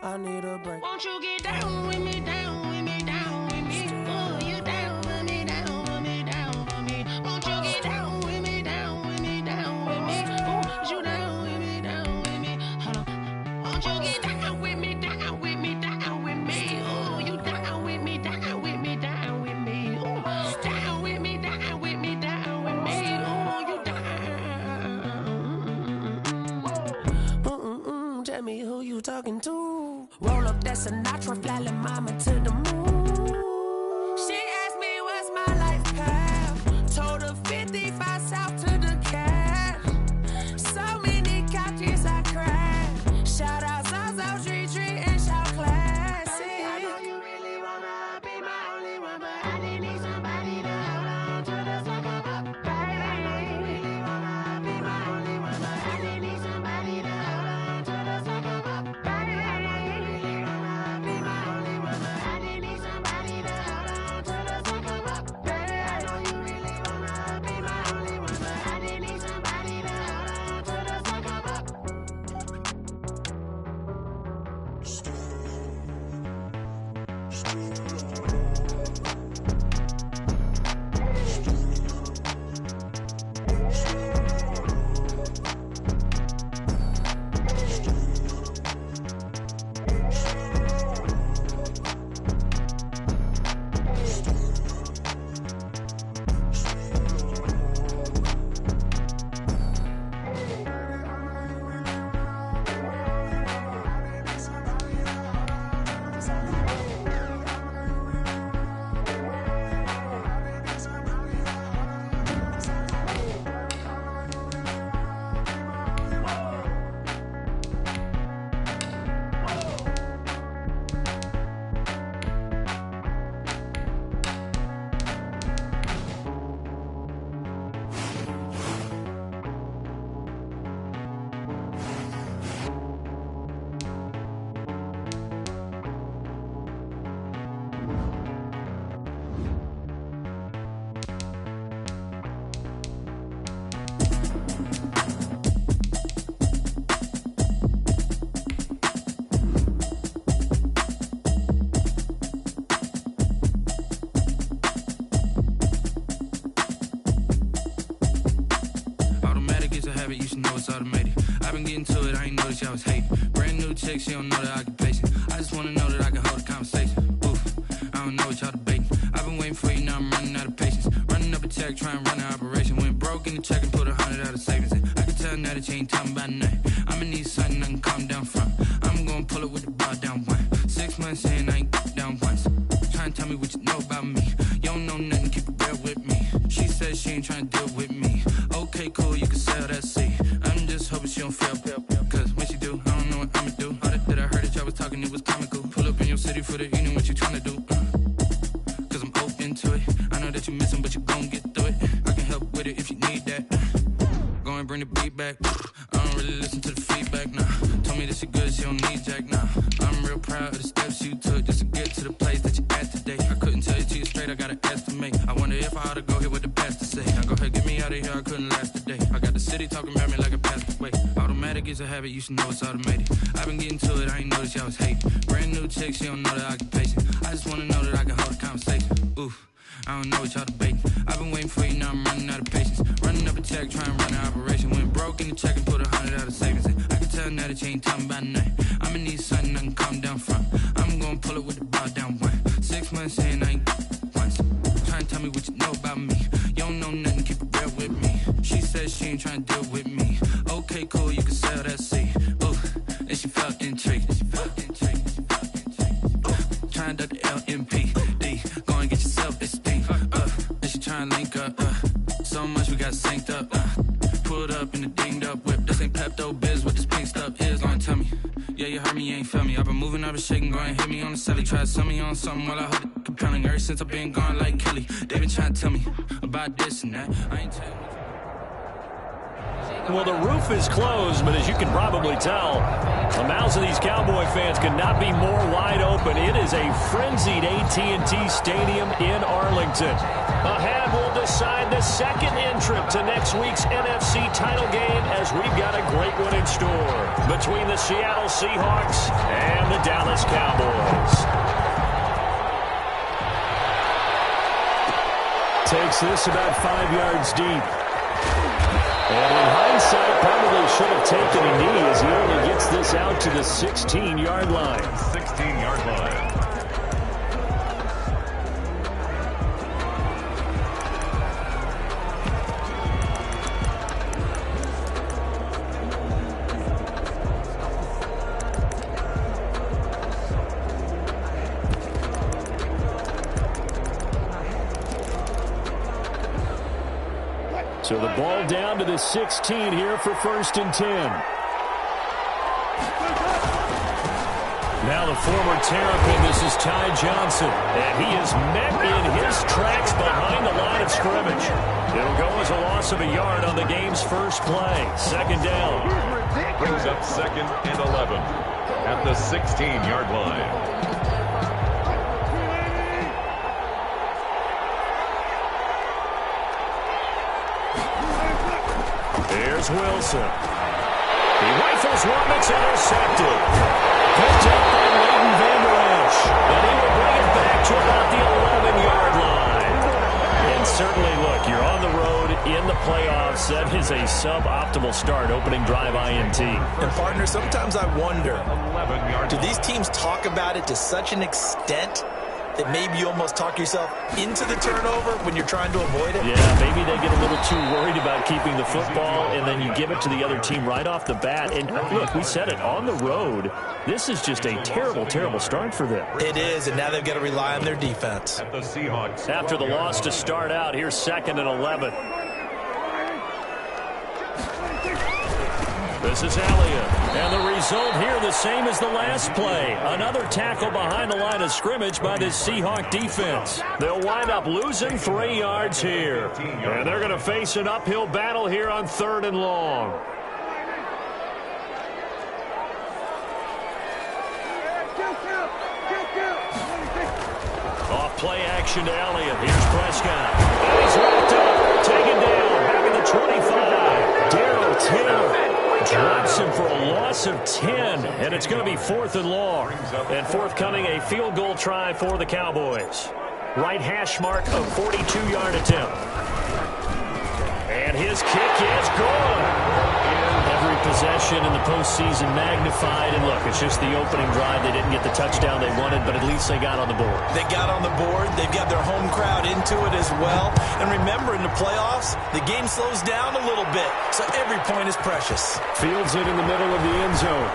I need a break. Won't you get down with me, down with me, down with me? Oh, you down with me, down with me, down with me. Won't you get down with me, down with me, down with me? Oh, you down with me, down with me? Hold on. Won't you get down with me, down with me, down with me? Oh, you down with me, down with me, down with me? Oh, down with me, down with me, down with me? Oh, you down. Tell me who you talking to. Roll up that Sinatra, fly la mama to the moon. She asked me what's my life path. Told her 55 south to the cab. So many couches I cried. Shout out South Street and shout classy. I know you really wanna be my only one, but I didn't need somebody to hold on to the sucker up. Baby, I know you really wanna be my only one, but I didn't need somebody to hold on to the sucker up. Baby, I know you really wanna be my only one, but I didn't need somebody to hold on to the sucker up. Baby, I know you really wanna be my only one, but I didn't need somebody to hold on to the sucker up. You should know it's automated. I've been getting to it, I ain't noticed y'all was hating. Brand new chick, she don't know the occupation. I just wanna know that I can hold a conversation. Oof, I don't know what y'all debating. I've been waiting for you, now I'm running out of patience. Running up a check, trying to run an operation. Went broke in the check and put 100 out of savings in. I can tell now that you ain't talking about nothing. I'ma need something I can calm down from. I'm gonna pull it with the bar down one. 6 months in, I ain't down once. Trying to tell me what you know about me. You don't know nothing, keep it real with me. She said she ain't trying to deal with me. Okay, cool, you can sell that seat. I'm just hoping she don't fail. Cause when she do, I don't know what I'ma do. All that I heard that y'all was talking, it was comical. Pull up in your city for the evening, what you tryna do? Cause I'm open to it. I know that you missing, but you gon' get through it. I can help with it if you need that. Go and bring the beat back. I don't really listen to the feedback, nah. Told me that she good, she don't need jack, nah. I'm real proud of the steps you took just to get to the place that you at today. I couldn't tell you to you straight, I gotta estimate. I wonder if I ought to go here with the best to say. Now go ahead, get me out of here, I couldn't last a day. I got the city talking about me like a passed away. Automatic is a habit, you should know it's automated. I've been getting to it, I ain't noticed y'all was hating. Brand new chick, she don't know the occupation. I just wanna know that I can hold a conversation. Oof, I don't know what y'all debating. I've been waiting for you, now I'm running out of patience. Running up a check, trying to run an operation. Went broke in the check and put 100 out of savings in. ain't trying to deal with me. Okay, cool, you can sell that seat. Ooh, and she felt intrigued. Trying to the LMPD. Go and get your self-esteem. And she trying to link up. So much we got synced up. Pulled up in the dinged up whip. This ain't Pepto-Biz, what this pink stuff is. Long tell me. Yeah, you heard me, you ain't felt me. I've been moving, I've been shaking, go and hit me on the celly. Try to sell me on something while I hold it compelling. Ever since I've been gone like Kelly. They been trying to tell me about this and that. I ain't telling you. Well, the roof is closed, but as you can probably tell, the mouths of these Cowboy fans could not be more wide open. It is a frenzied AT&T Stadium in Arlington. Ahead, we'll decide the second entrant to next week's NFC title game as we've got a great one in store between the Seattle Seahawks and the Dallas Cowboys. Takes this about 5 yards deep. And in hindsight, probably should have taken a knee as he only gets this out to the 16-yard line. 16-yard line. So the ball down to the 16 here for 1st and 10. Now the former Terrapin, this is Ty Johnson. And he is met in his tracks behind the line of scrimmage. It'll go as a loss of a yard on the game's first play. 2nd down. Brings up 2nd and 11 at the 16-yard line. Here's Wilson. He rifles one that's intercepted. Picked up by Leighton Vander Esch. And he will bring it back to about the 11-yard line. And certainly, look, you're on the road in the playoffs. That is a suboptimal start, opening drive INT. And, partner, sometimes I wonder, do these teams talk about it to such an extent that maybe you almost talk yourself into the turnover when you're trying to avoid it? Yeah, maybe they get a little too worried about keeping the football, and then you give it to the other team right off the bat. And look, we said it, on the road, this is just a terrible, terrible start for them. It is, and now they've got to rely on their defense. The Seahawks. After the loss to start out, here's 2nd and 11. This is Elliott. And the result here the same as the last play. Another tackle behind the line of scrimmage by this Seahawk defense. They'll wind up losing 3 yards here. And they're going to face an uphill battle here on 3rd and long. Off play action to Elliott. Here's Prescott. And he's wrapped up. Taken down. Back at the 25. Darrell Taylor drops him for a loss of 10, and it's going to be 4th and long. And forthcoming, a field goal try for the Cowboys. Right hash mark of 42-yard attempt. And his kick is good. Every possession in the postseason magnified. And look, it's just the opening drive. They didn't get the touchdown they wanted, but at least they got on the board. They got on the board. They've got their home crowd into it as well. And remember, in the playoffs, the game slows down a little bit, so every point is precious. Fields it in the middle of the end zone.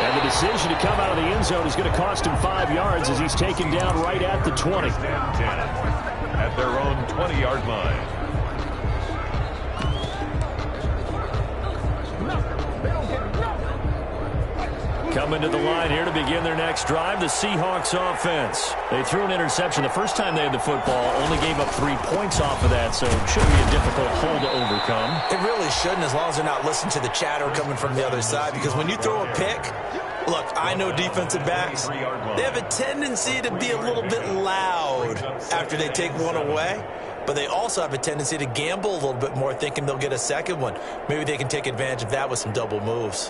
And the decision to come out of the end zone is going to cost him 5 yards as he's taken down right at the 20. At their own 20-yard line. Coming to the line here to begin their next drive, the Seahawks offense. They threw an interception the first time they had the football, only gave up 3 points off of that, so it shouldn't be a difficult hole to overcome. It really shouldn't, as long as they're not listening to the chatter coming from the other side, because when you throw a pick, look, I know defensive backs, they have a tendency to be a little bit loud after they take one away, but they also have a tendency to gamble a little bit more, thinking they'll get a second one. Maybe they can take advantage of that with some double moves.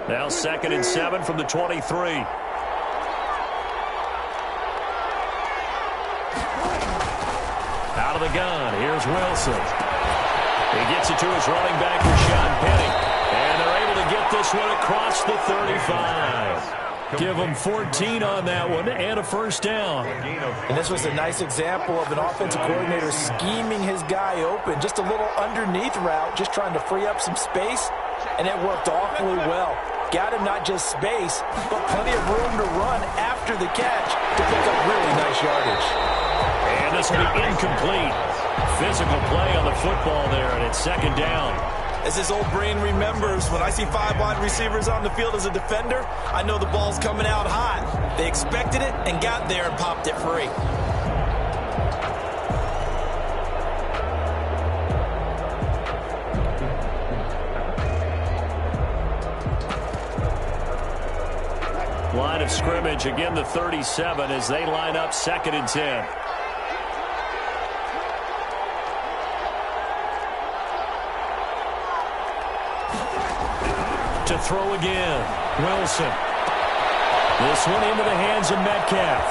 Now 2nd and 7 from the 23. Out of the gun, here's Wilson. He gets it to his running back, Rashawn Penny. And they're able to get this one across the 35. Give them 14 on that one and a first down. And this was a nice example of an offensive coordinator scheming his guy open. Just a little underneath route, just trying to free up some space, and it worked awfully well. Got him not just space, but plenty of room to run after the catch to pick up really nice yardage. And this will be incomplete. Physical play on the football there, and it's second down. As his old brain remembers, when I see 5 wide receivers on the field as a defender, I know the ball's coming out hot. They expected it and got there and popped it free. Line of scrimmage, again the 37 as they line up 2nd and 10. To throw again, Wilson. This one into the hands of Metcalf.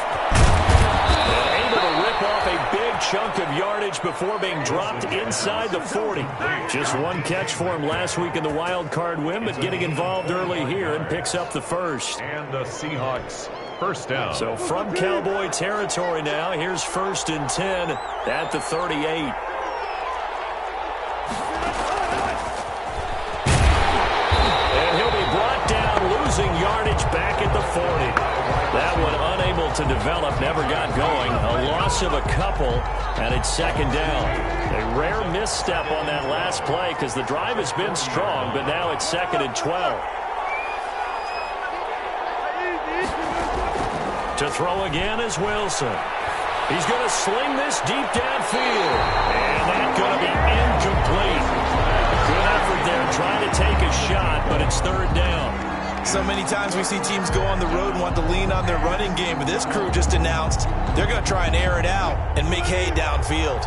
And able to rip off a big chunk of yardage before being dropped inside the 40. Just one catch for him last week in the wild card win, but getting involved early here and picks up the first. And the Seahawks first down. So from Cowboy territory now, here's 1st and 10 at the 38. Losing yardage back at the 40. That one unable to develop, never got going. A loss of a couple, and it's 2nd down. A rare misstep on that last play because the drive has been strong, but now it's 2nd and 12. To throw again is Wilson. He's going to sling this deep downfield, and that's going to be incomplete. Good effort there trying to take a shot, but it's 3rd down. So many times we see teams go on the road and want to lean on their running game, but this crew just announced they're going to try and air it out and make hay downfield.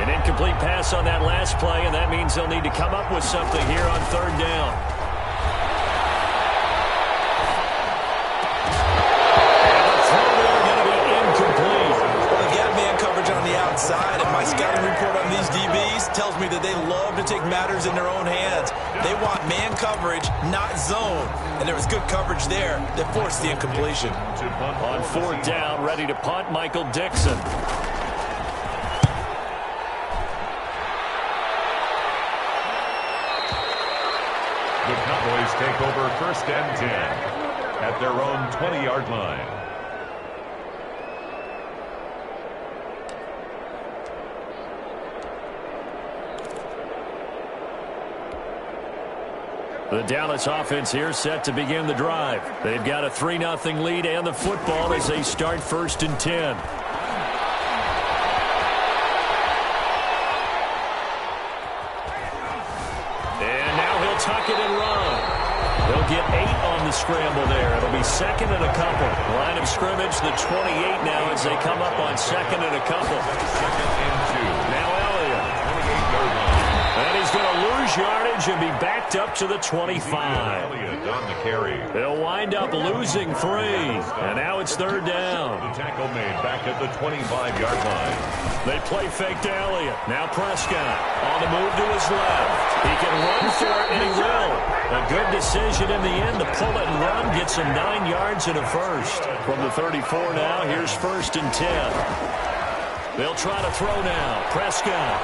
An incomplete pass on that last play, and that means they'll need to come up with something here on 3rd down. And the throw there going to be incomplete. Well, they got man coverage on the outside, and my scouting report on these DBs tells me that they love to take matters in their own hands. They want man coverage, not zone. And there was good coverage there that forced the incompletion. On 4th down, ready to punt, Michael Dixon. The Cowboys take over 1st and 10 at their own 20-yard line. The Dallas offense here set to begin the drive. They've got a 3-0 lead and the football as they start 1st and 10. And now he'll tuck it and run. They'll get 8 on the scramble there. It'll be 2nd and a couple. Line of scrimmage, the 28 now as they come up on 2nd and a couple. 2nd and 2. Now Elliott. 28-yard line. And he's going to lose yardage and be backed up to the 25. Elliott on the carry. They'll wind up losing 3. And now it's 3rd down. The tackle made back at the 25-yard line. They play fake to Elliott. Now Prescott on the move to his left. He can run for it, and he will. A good decision in the end to pull it and run. Gets him 9 yards and a first. From the 34 now, here's 1st and 10. They'll try to throw now. Prescott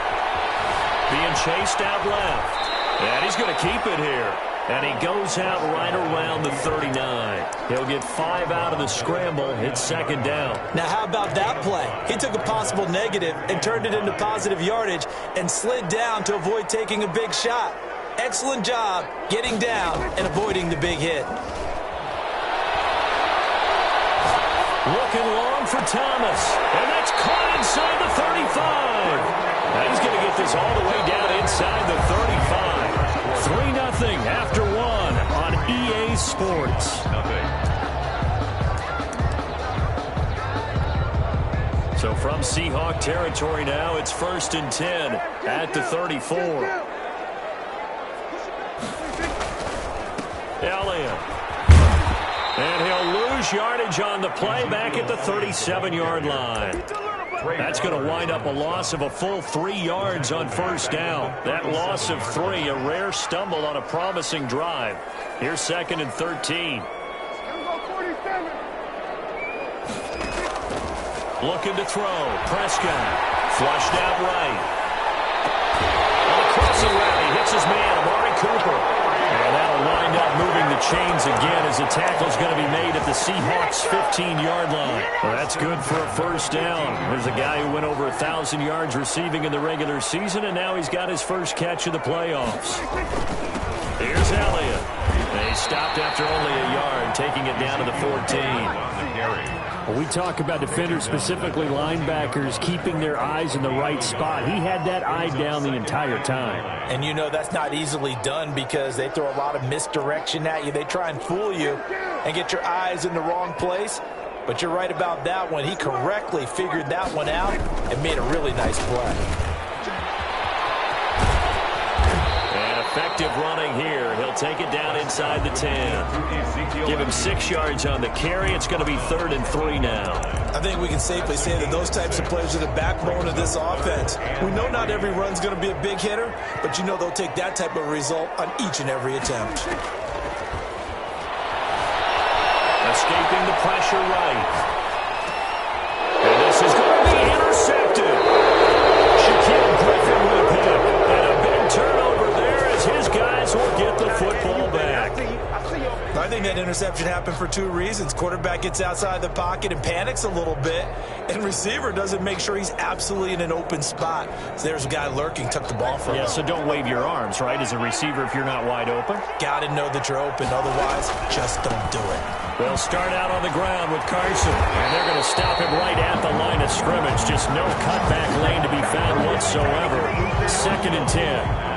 being chased out left. And he's going to keep it here. And he goes out right around the 39. He'll get 5 out of the scramble. It's 2nd down. Now, how about that play? He took a possible negative and turned it into positive yardage and slid down to avoid taking a big shot. Excellent job getting down and avoiding the big hit. Looking long for Thomas. And that's caught inside the 35. Now he's going to get this all the way down inside the 35. 3-0 after 1 on EA Sports. So from Seahawk territory now, it's 1st and 10 at the 34. Elliott. And he'll lose yardage on the play back at the 37-yard line. That's going to wind up a loss of a full 3 yards on first down. That loss of 3, a rare stumble on a promising drive. Here's 2nd and 13. Looking to throw. Prescott. Flushed out right. On the crossing route, he hits his man, Amari Cooper. And that'll wind up moving the chains again as the tackle's going to be made at the Seahawks' 15-yard line. Well, that's good for a first down. There's a guy who went over 1,000 yards receiving in the regular season, and now he's got his first catch of the playoffs. Here's Elliott. They stopped after only a yard, taking it down to the 14. Well, we talk about defenders, specifically linebackers, keeping their eyes in the right spot. He had that eye down the entire time. And you know that's not easily done because they throw a lot of misdirection at you. They try and fool you and get your eyes in the wrong place. But you're right about that one. He correctly figured that one out and made a really nice play. Effective running here. He'll take it down inside the 10. Give him 6 yards on the carry. It's going to be 3rd and 3 now. I think we can safely say that those types of players are the backbone of this offense. We know not every run's going to be a big hitter, but you know they'll take that type of result on each and every attempt. Escaping the pressure right. And this is going to be intercepted. Shaquille Griffin with a pick. And a big turnover there as his guys will get the football back. I think that interception happened for 2 reasons. Quarterback gets outside the pocket and panics a little bit, and receiver doesn't make sure he's absolutely in an open spot. So there's a guy lurking, took the ball from him. Yeah, so don't wave your arms, right, as a receiver if you're not wide open. Got to know that you're open, otherwise just don't do it. They'll start out on the ground with Carson, and they're going to stop him right at the line of scrimmage. Just no cutback lane to be found whatsoever. 2nd and 10.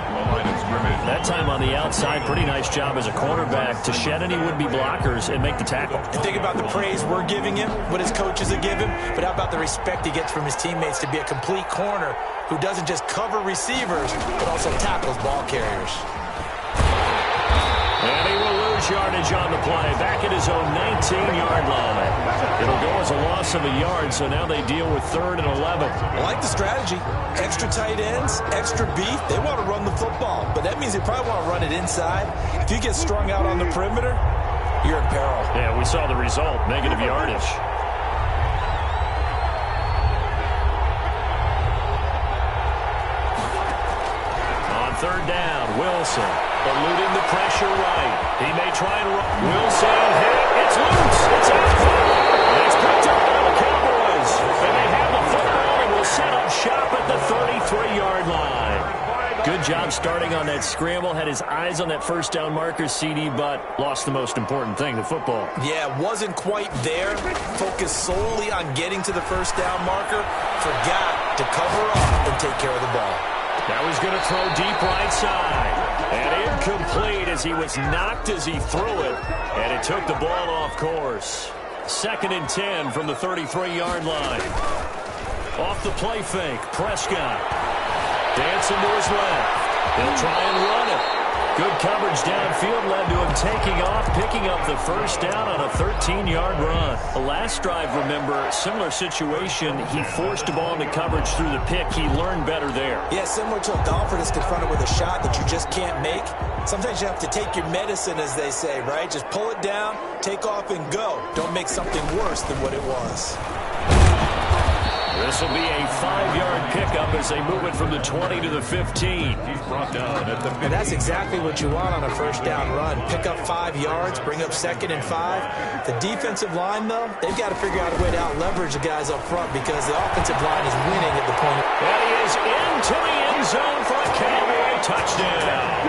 That time on the outside, pretty nice job as a cornerback to shed any would-be blockers and make the tackle. And think about the praise we're giving him, what his coaches are giving, but how about the respect he gets from his teammates to be a complete corner who doesn't just cover receivers, but also tackles ball carriers. And he will lose yardage on the play, back at his own 19-yard line. It'll go as a loss of a yard, so now they deal with 3rd and 11. I like the strategy. Extra tight ends, extra beef. They want to run the football, but that means they probably want to run it inside. If you get strung out on the perimeter, you're in peril. Yeah, we saw the result, negative yardage. On 3rd down, Wilson eluding the pressure right. He may try and run. Wilson hit. It's loose. It's out. And it's picked up by the Cowboys. And they have the football and will set up shop at the 33-yard line. Good job starting on that scramble. Had his eyes on that first down marker, CD, but lost the most important thing, the football. Yeah, wasn't quite there. Focused solely on getting to the first down marker. Forgot to cover up and take care of the ball. Now he's going to throw deep right side. And incomplete as he was knocked as he threw it. And it took the ball off course. 2nd and 10 from the 33-yard line. Off the play fake, Prescott. Dancing to his left. He'll try and run it. Good coverage downfield led to him taking off, picking up the first down on a 13-yard run. The last drive, remember, similar situation. He forced a ball into coverage through the pick. He learned better there. Yeah, similar to a golfer that's confronted with a shot that you just can't make. Sometimes you have to take your medicine, as they say, right? Just pull it down, take off, and go. Don't make something worse than what it was. This will be a 5-yard pickup as they move it from the 20 to the 15. He's brought down at the 50. And that's exactly what you want on a first down run. Pick up 5 yards, bring up 2nd and 5. The defensive line, though, they've got to figure out a way to out-leverage the guys up front because the offensive line is winning at the point. And he is into the end zone for a Cowboy touchdown.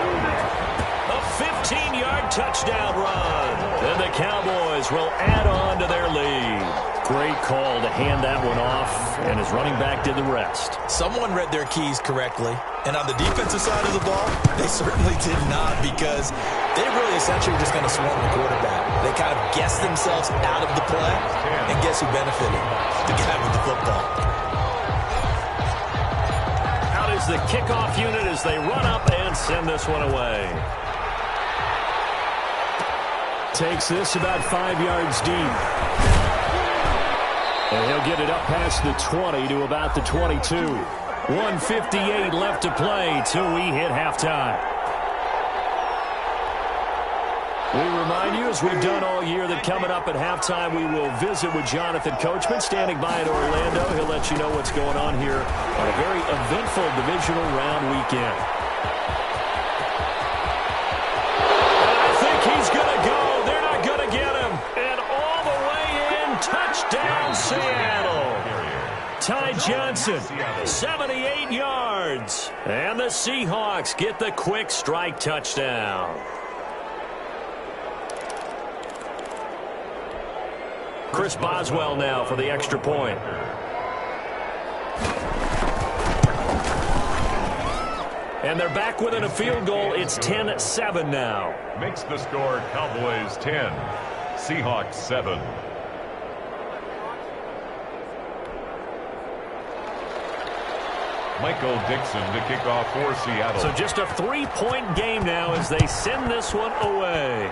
A 15-yard touchdown run. And the Cowboys will add on to their lead. Great call to hand that one off, and his running back did the rest. Someone read their keys correctly, and on the defensive side of the ball, they certainly did not because they really essentially were just going to swarm the quarterback. They kind of guessed themselves out of the play, and guess who benefited? The guy with the football. Out is the kickoff unit as they run up and send this one away. Takes this about 5 yards deep. And he'll get it up past the 20 to about the 22. 1:58 left to play till we hit halftime. We remind you, as we've done all year, that coming up at halftime, we will visit with Jonathan Coachman, standing by in Orlando. He'll let you know what's going on here on a very eventful divisional round weekend. I think he's going to go. They're not going to get him. And all the way in, touchdown Seattle. Ty Johnson, 78 yards. And the Seahawks get the quick strike touchdown. Chris Boswell now for the extra point. And they're back within a field goal. It's 10-7 now. Makes the score Cowboys 10, Seahawks 7. Michael Dixon to kick off for Seattle. So just a 3-point game now as they send this one away.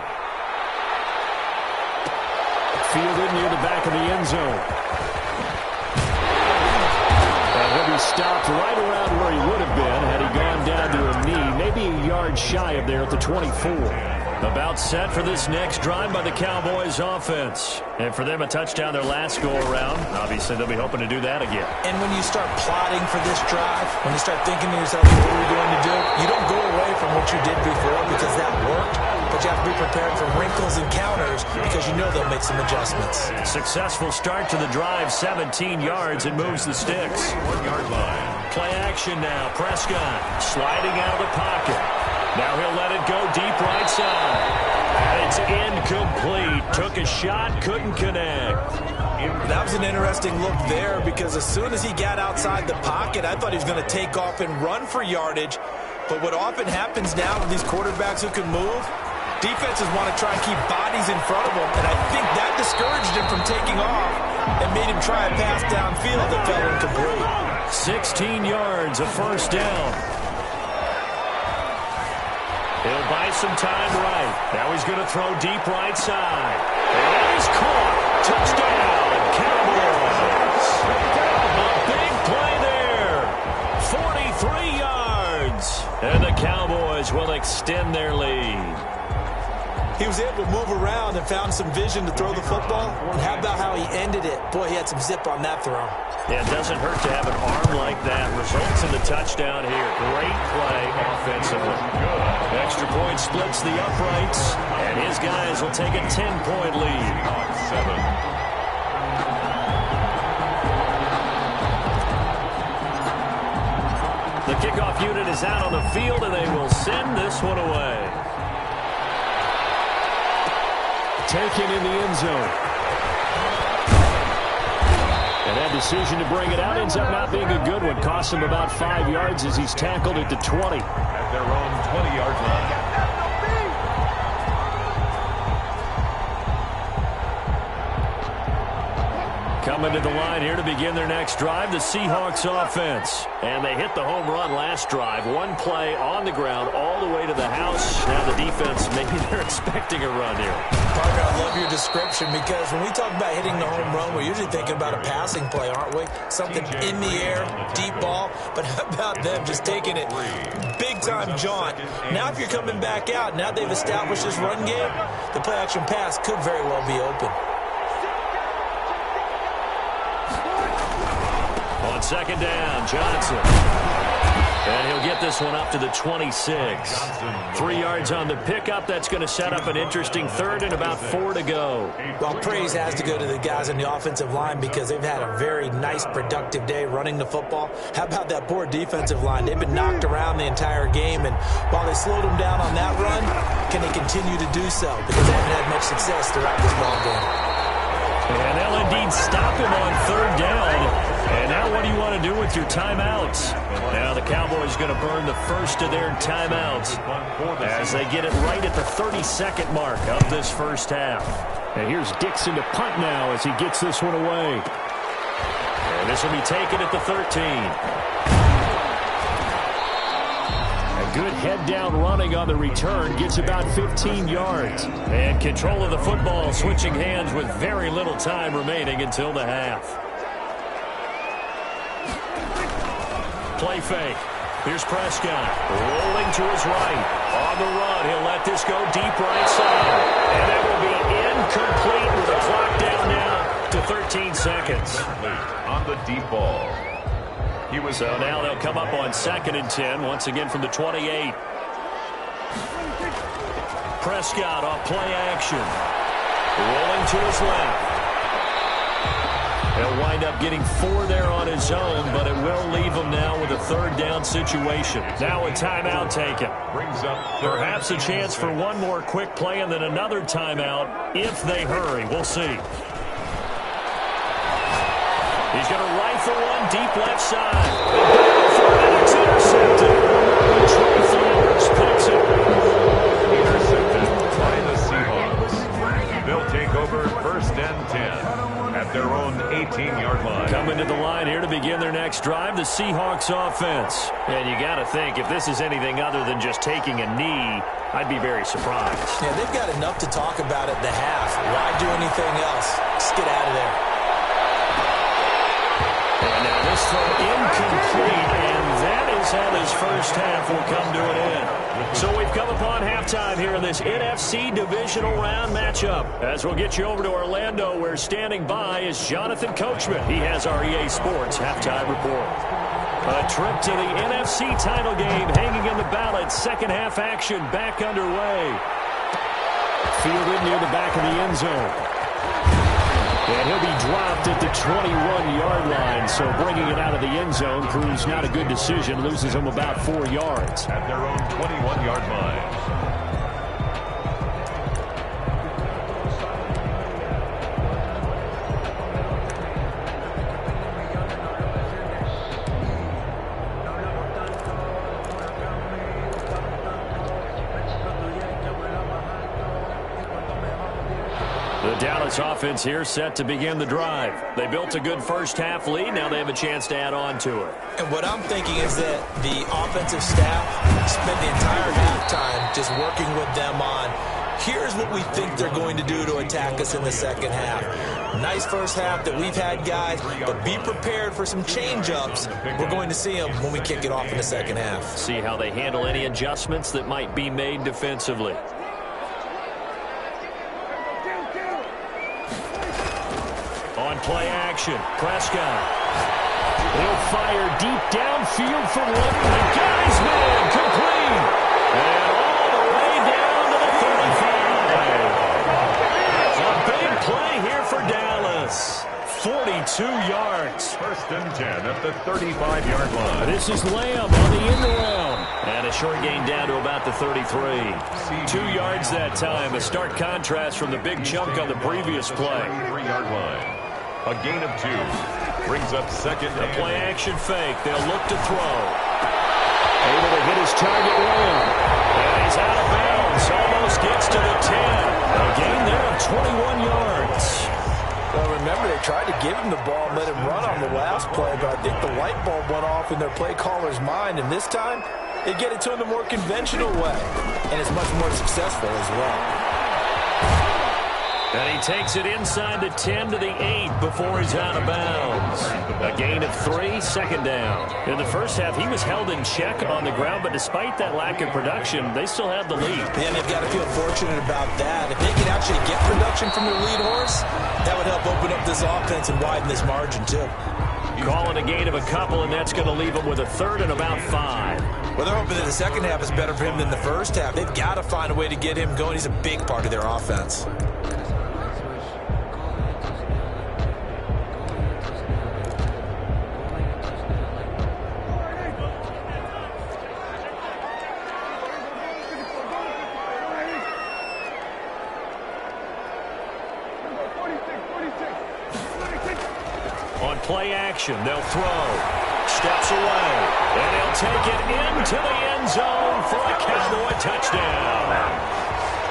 Fielded near the back of the end zone. And he'll be stopped right around where he would have been had he gone down to a knee, maybe a yard shy of there at the 24. About set for this next drive by the Cowboys offense. And for them, a touchdown their last go-around. Obviously, they'll be hoping to do that again. And when you start plotting for this drive, when you start thinking to yourself, what are we going to do? You don't go away from what you did before because that worked. But you have to be prepared for wrinkles and counters because you know they'll make some adjustments. Successful start to the drive, 17 yards, and moves the sticks. 1 yard line. Play action now. Prescott sliding out of the pocket. Now he'll let it go deep right side. And it's incomplete. Took a shot, couldn't connect. That was an interesting look there because as soon as he got outside the pocket, I thought he was going to take off and run for yardage. But what often happens now with these quarterbacks who can move, defenses want to try and keep bodies in front of them. And I think that discouraged him from taking off and made him try a pass downfield that fell incomplete. 16 yards, a first down. He'll buy some time right. Now he's going to throw deep right side. And he's caught. Touchdown, Cowboys. A big play there. 43 yards. And the Cowboys will extend their lead. He was able to move around and found some vision to throw the football. And how about how he ended it? Boy, he had some zip on that throw. Yeah, it doesn't hurt to have an arm like that. Results in the touchdown here. Great play offensively. Extra point splits the uprights, and his guys will take a 10-point lead. 7. The kickoff unit is out on the field, and they will send this one away. Taken in the end zone. And that decision to bring it out ends up not being a good one. Costs him about 5 yards as he's tackled at the 20. At their own 20-yard line. Coming to the line here to begin their next drive, the Seahawks offense. And they hit the home run last drive. One play on the ground all the way to the house. Now the defense, maybe they're expecting a run here. Parker, I love your description because when we talk about hitting the home run, we're usually thinking about a passing play, aren't we? Something in the air, deep ball. But how about them just taking it big-time jaunt? Now if you're coming back out, now they've established this run game, the play-action pass could very well be open. On second down, Johnson. And he'll get this one up to the 26. 3 yards on the pickup. That's going to set up an interesting third and about 4 to go. Well, praise has to go to the guys on the offensive line because they've had a very nice, productive day running the football. How about that poor defensive line? They've been knocked around the entire game, and while they slowed them down on that run, can they continue to do so? Because they haven't had much success throughout this ball game. And they'll indeed stop him on third down. And now what do you want to do with your timeouts? Now the Cowboys going to burn the first of their timeouts as they get it right at the 32nd mark of this first half. And here's Dixon to punt now as he gets this one away. And this will be taken at the 13. A good head-down running on the return gets about 15 yards. And control of the football switching hands with very little time remaining until the half. Play fake. Here's Prescott. Rolling to his right. On the run. He'll let this go deep right side. And that will be incomplete with the clock down now to 13 seconds. On the deep ball. So now they'll come up on 2nd and 10, once again from the 28. Prescott off play action. Rolling to his left. He'll wind up getting 4 there on his own, but it will leave him now with a 3rd down situation. Now a timeout taken. Brings up perhaps a chance for one more quick play and then another timeout if they hurry. We'll see. He's going to rifle one deep left side. And it's intercepted. Trey Flowers picks it. Intercepted by the Seahawks. They'll take over 1st and 10 at their own 18-yard line. Coming to the line here to begin their next drive, the Seahawks offense. And you got to think, if this is anything other than just taking a knee, I'd be very surprised. Yeah, they've got enough to talk about at the half. Why do anything else? Just get out of there. And now this throw incomplete, and that is how this first half will come to an end. So we've come upon halftime here in this NFC Divisional Round matchup. As we'll get you over to Orlando, where standing by is Jonathan Coachman. He has our EA Sports halftime report. A trip to the NFC title game hanging in the balance. Second half action back underway. Fielded near the back of the end zone. And he'll be dropped at the 21-yard line, so bringing it out of the end zone proves not a good decision. Loses him about 4 yards. At their own 21-yard line. Dallas offense here set to begin the drive. They built a good first half lead. Now they have a chance to add on to it. And what I'm thinking is that the offensive staff spent the entire halftime just working with them on, here's what we think they're going to do to attack us in the second half. Nice first half that we've had, guys, but be prepared for some change-ups. We're going to see them when we kick it off in the second half. See how they handle any adjustments that might be made defensively. On play action, Prescott. He'll fire deep downfield for one. The guy's man, complete. And all the way down to the 35. A big play here for Dallas. 42 yards. 1st and 10 at the 35-yard line. This is Lamb on the end around. And a short gain down to about the 33. 2 yards that time. A stark contrast from the big chunk on the previous play. 3-yard line. A gain of 2. Brings up 2nd and a play action fake. They'll look to throw. Able to hit his target Lamb. And he's out of bounds. Almost gets to the 10. A gain there of 21 yards. Well, remember, they tried to give him the ball and let him run on the last play, but I think the light bulb went off in their play caller's mind, and this time they get it to him the more conventional way, and it's much more successful as well. And he takes it inside the 10 to the 8 before he's out of bounds. A gain of 3, 2nd down. In the first half, he was held in check on the ground, but despite that lack of production, they still have the lead. And they've got to feel fortunate about that. If they can actually get production from their lead horse, that would help open up this offense and widen this margin, too. Calling a gain of a couple, and that's going to leave him with a 3rd and about 5. Well, they're hoping that the second half is better for him than the first half. They've got to find a way to get him going. He's a big part of their offense. Play action, they'll throw. Steps away, and he'll take it into the end zone for a Cowboy touchdown.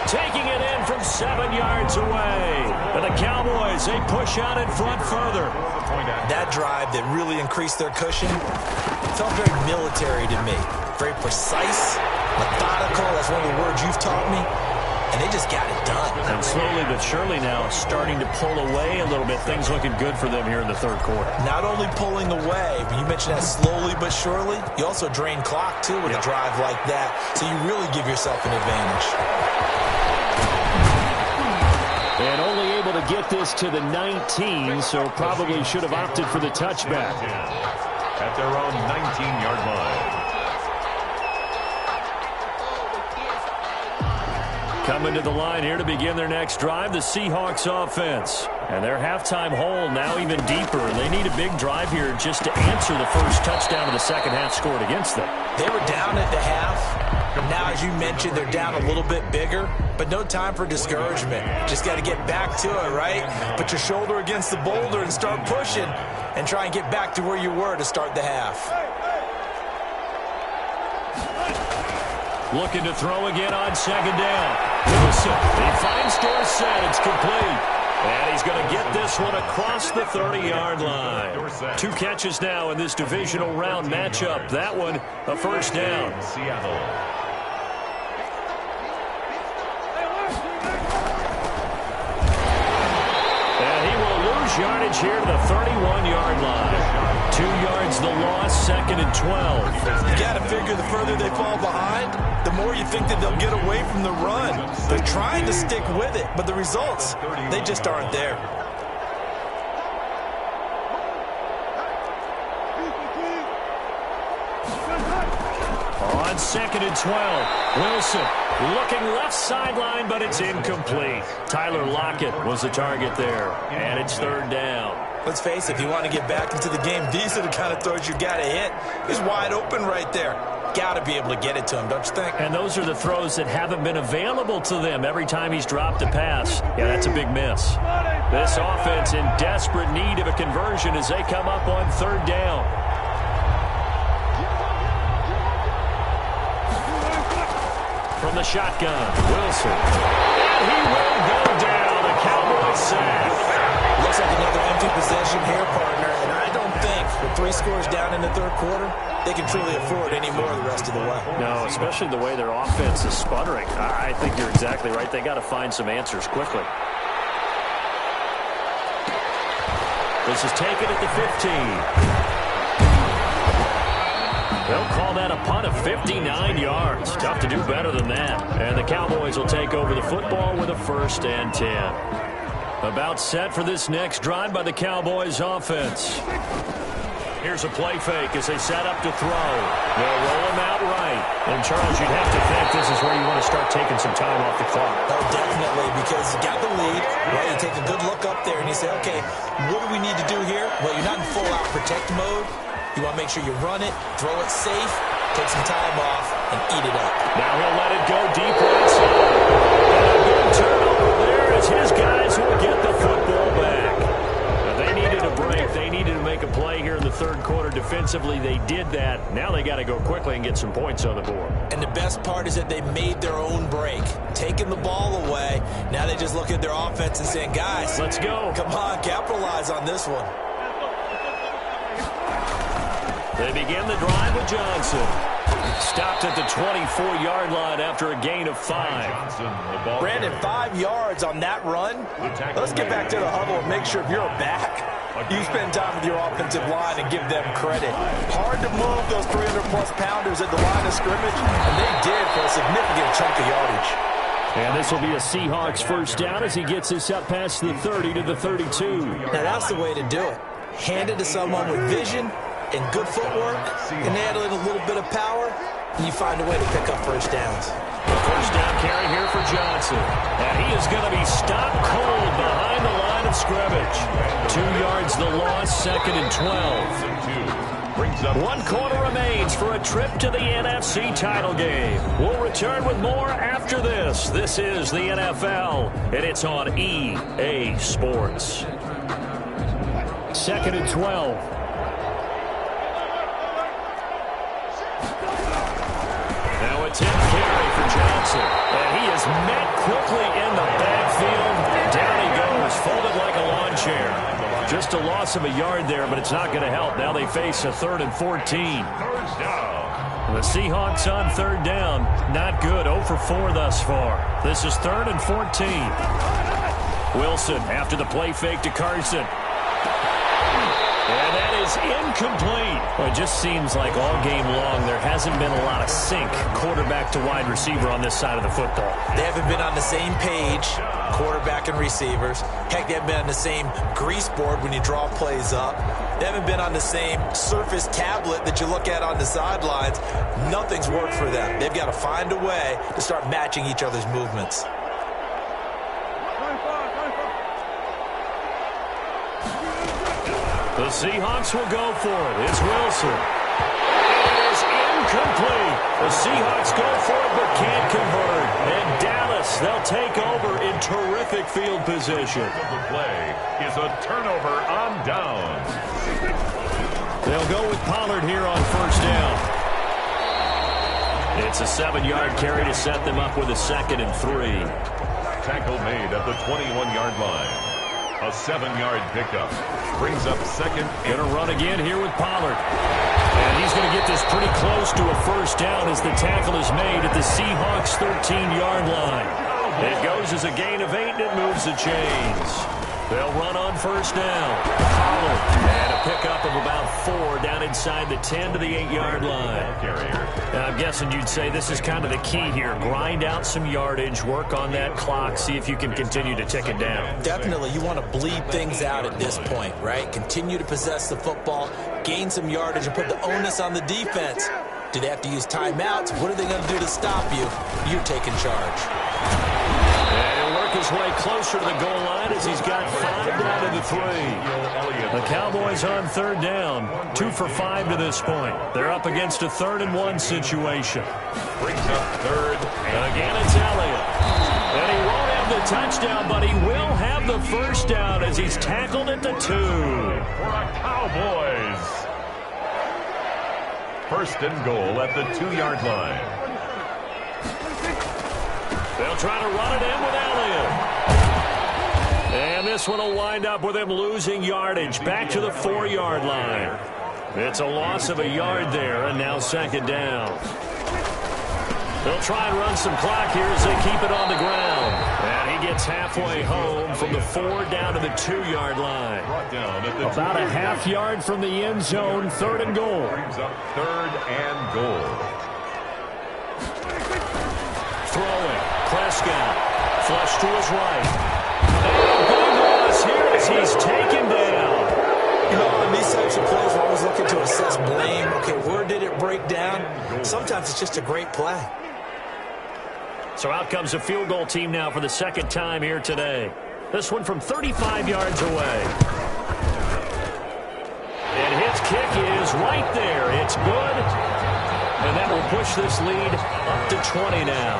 Taking it in from 7 yards away. And the Cowboys, they push out in front further. That drive that really increased their cushion felt very military to me. Very precise, methodical, that's one of the words you've taught me. and they just got it done. And slowly but surely now starting to pull away a little bit. Things looking good for them here in the third quarter. Not only pulling away, but you mentioned that slowly but surely, you also drain clock, too, with a drive like that. So you really give yourself an advantage. And only able to get this to the 19, so probably should have opted for the touchback. At their own 19-yard line. Coming to the line here to begin their next drive, the Seahawks offense. And their halftime hole now even deeper. They need a big drive here just to answer the first touchdown of the second half scored against them. They were down at the half. Now, as you mentioned, they're down a little bit bigger, but no time for discouragement. Just got to get back to it, right? Put your shoulder against the boulder and start pushing and try and get back to where you were to start the half. Looking to throw again on second down. Wilson, he finds Dorsett. It's complete. And he's going to get this one across the 30-yard line. 2 catches now in this divisional round matchup. That one, a first down. Seattle. And he will lose yardage here to the 31-yard line. 2 yards the loss, 2nd and 12. You got to figure the further they fall behind, the more you think that they'll get away from the run. They're trying to stick with it, but the results, they just aren't there. On 2nd and 12, Wilson looking left sideline, but it's incomplete. Tyler Lockett was the target there, and it's 3rd down. Let's face it, if you want to get back into the game, these are the kind of throws you got to hit. He's wide open right there. Got to be able to get it to him, don't you think? And those are the throws that haven't been available to them every time he's dropped a pass. Yeah, that's a big miss. This offense in desperate need of a conversion as they come up on 3rd down. From the shotgun, Wilson. And he will go down. The Cowboys sack. Looks like another empty possession here, partner. And I don't think with 3 scores down in the 3rd quarter, they can truly afford any more the rest of the way. No, especially the way their offense is sputtering. I think you're exactly right. They got to find some answers quickly. This is taken at the 15. They'll call that a punt of 59 yards. Tough to do better than that. And the Cowboys will take over the football with a 1st and 10. About set for this next drive by the Cowboys offense. Here's a play fake as they set up to throw. They'll roll him out right. And, Charles, you'd have to think this is where you want to start taking some time off the clock. Oh, definitely, because you got the lead, right? You take a good look up there and you say, okay, what do we need to do here? Well, you're not in full-out protect mode. You want to make sure you run it, throw it safe, take some time off, and eat it up. Now he'll let it go deep right side. And a big turnover there as his guys will get the football back. Now they needed a break. They needed to make a play here in the 3rd quarter. Defensively, they did that. Now they got to go quickly and get some points on the board. And the best part is that they made their own break, taking the ball away. Now they just look at their offense and saying, guys, let's go. Come on, capitalize on this one. They begin the drive with Johnson. Stopped at the 24-yard line after a gain of 5. Brandon, 5 yards on that run. Let's get back to the huddle and make sure if you're back, you spend time with your offensive line and give them credit. Hard to move those 300-plus pounders at the line of scrimmage, and they did for a significant chunk of yardage. And this will be a Seahawks 1st down as he gets this up past the 30 to the 32. Now that's the way to do it. Hand it to someone with vision and good footwork, and add in a little bit of power, and you find a way to pick up 1st downs. First down carry here for Johnson. And he is going to be stopped cold behind the line of scrimmage. 2 yards the loss, 2nd and 12. 1 quarter remains for a trip to the NFC title game. We'll return with more after this. This is the NFL, and it's on EA Sports. 2nd and 12. Now a 10th carry for Johnson. And he is met quickly in the backfield. Down he goes, folded like a lawn chair. Just a loss of a yard there, but it's not going to help. Now they face a 3rd and 14. First down. The Seahawks on third down. Not good. 0 for 4 thus far. This is 3rd and 14. Wilson after the play fake to Carson. And that is incomplete. Well, it just seems like all game long there hasn't been a lot of sync quarterback to wide receiver on this side of the football. They haven't been on the same page, quarterback and receivers. Heck, they haven't been on the same grease board when you draw plays up. They haven't been on the same Surface tablet that you look at on the sidelines. Nothing's worked for them. They've got to find a way to start matching each other's movements. The Seahawks will go for it. It's Wilson. It is incomplete. The Seahawks go for it but can't convert. And Dallas, they'll take over in terrific field position. The play is a turnover on downs. They'll go with Pollard here on first down. It's a 7-yard carry to set them up with a 2nd and 3. Tackle made at the 21-yard line. A 7-yard pickup brings up 2nd. Going to run again here with Pollard. And he's going to get this pretty close to a first down as the tackle is made at the Seahawks 13-yard line. It goes as a gain of 8 and it moves the chains. They'll run on first down. Pollard and a pickup of about 4 down inside the 10 to the 8-yard line. And I'm guessing you'd say this is kind of the key here. Grind out some yardage, work on that clock, see if you can continue to tick it down. Definitely, you want to bleed things out at this point, right? Continue to possess the football, gain some yardage, and put the onus on the defense. Do they have to use timeouts? What are they going to do to stop you? You're taking charge. And he'll work his way closer to the goal line as he's got 5 down to the 3. The Cowboys on third down, 2 for 5 to this point. They're up against a 3rd and 1 situation. Brings up 3rd. And again, it's Elliott. And he won't have the touchdown, but he will have the first down as he's tackled at the 2. For the Cowboys. 1st and goal at the 2-yard line. They'll try to run it in with Elliott. And this one will wind up with him losing yardage back to the 4-yard line. It's a loss of a yard there, and now 2nd down. They'll try and run some clock here as they keep it on the ground. And he gets halfway home from the 4 down to the 2-yard line. About a half yard from the end zone, 3rd and goal. Brings up 3rd and goal. Throwing. Prescott. Flush to his right. And a big loss here as he's taken down. You know, on these types of plays, we're always looking to assess blame. Okay, where did it break down? Sometimes it's just a great play. So out comes a field goal team now for the 2nd time here today. This one from 35 yards away. And his kick is right there. It's good. And that will push this lead up to 20 now.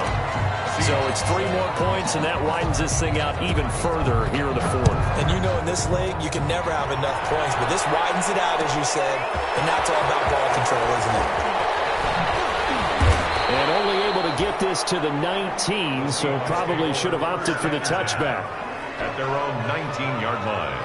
So it's 3 more points, and that widens this thing out even further here in the 4th. And you know in this league, you can never have enough points, but this widens it out, as you said, and that's all about ball control, isn't it? And only able to get this to the 19, so probably should have opted for the touchback. At their own 19-yard line.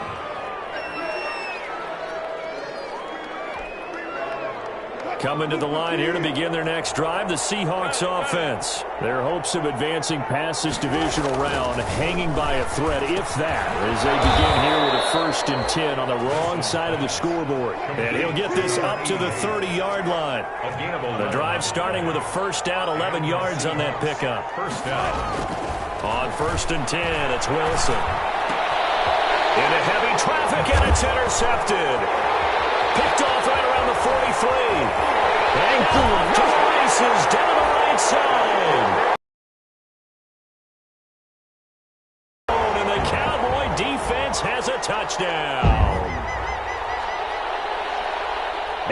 Coming to the line here to begin their next drive, the Seahawks offense. Their hopes of advancing past this divisional round hanging by a thread, if that, as they begin here with a 1st and 10 on the wrong side of the scoreboard. And he'll get this up to the 30-yard line. The drive starting with a 1st down, 11 yards on that pickup. 1st down. On 1st and 10, it's Wilson. Into heavy traffic, and it's intercepted. Picked off right around the 43. And to the races down the right side. And the Cowboy defense has a touchdown.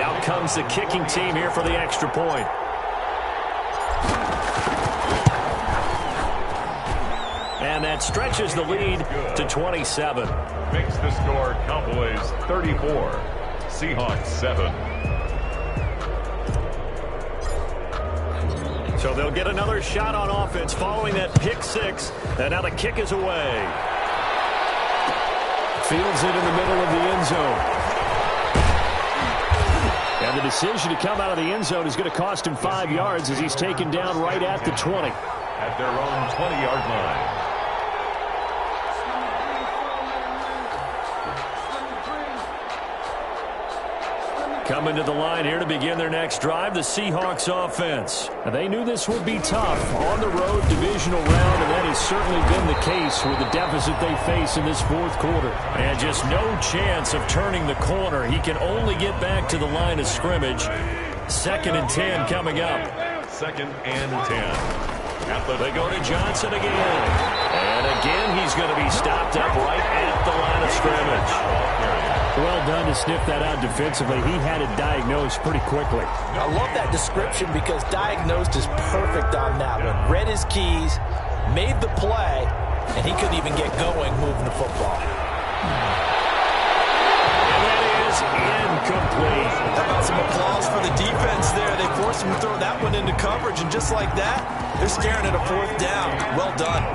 Out comes the kicking team here for the extra point. And that stretches the lead to 27. Makes the score Cowboys 34. Seahawks 7. So they'll get another shot on offense following that pick 6. And now the kick is away. Fields it in the middle of the end zone. And And the decision to come out of the end zone is going to cost him 5 yards as he's taken down right at the 20. At their own 20-yard line. Coming to the line here to begin their next drive, the Seahawks offense. Now, they knew this would be tough on the road, divisional round, and that has certainly been the case with the deficit they face in this fourth quarter. And just no chance of turning the corner. He can only get back to the line of scrimmage. 2nd and 10 coming up. 2nd and 10. They go to Johnson again. And again, he's going to be stopped up right at the line of scrimmage. Well done to sniff that out defensively. He had it diagnosed pretty quickly. I love that description because diagnosed is perfect on that one. Read his keys, made the play, and he couldn't even get going moving the football. And that is incomplete. How about some applause for the defense there? They forced him to throw that one into coverage, and just like that, they're staring at a 4th down. Well done.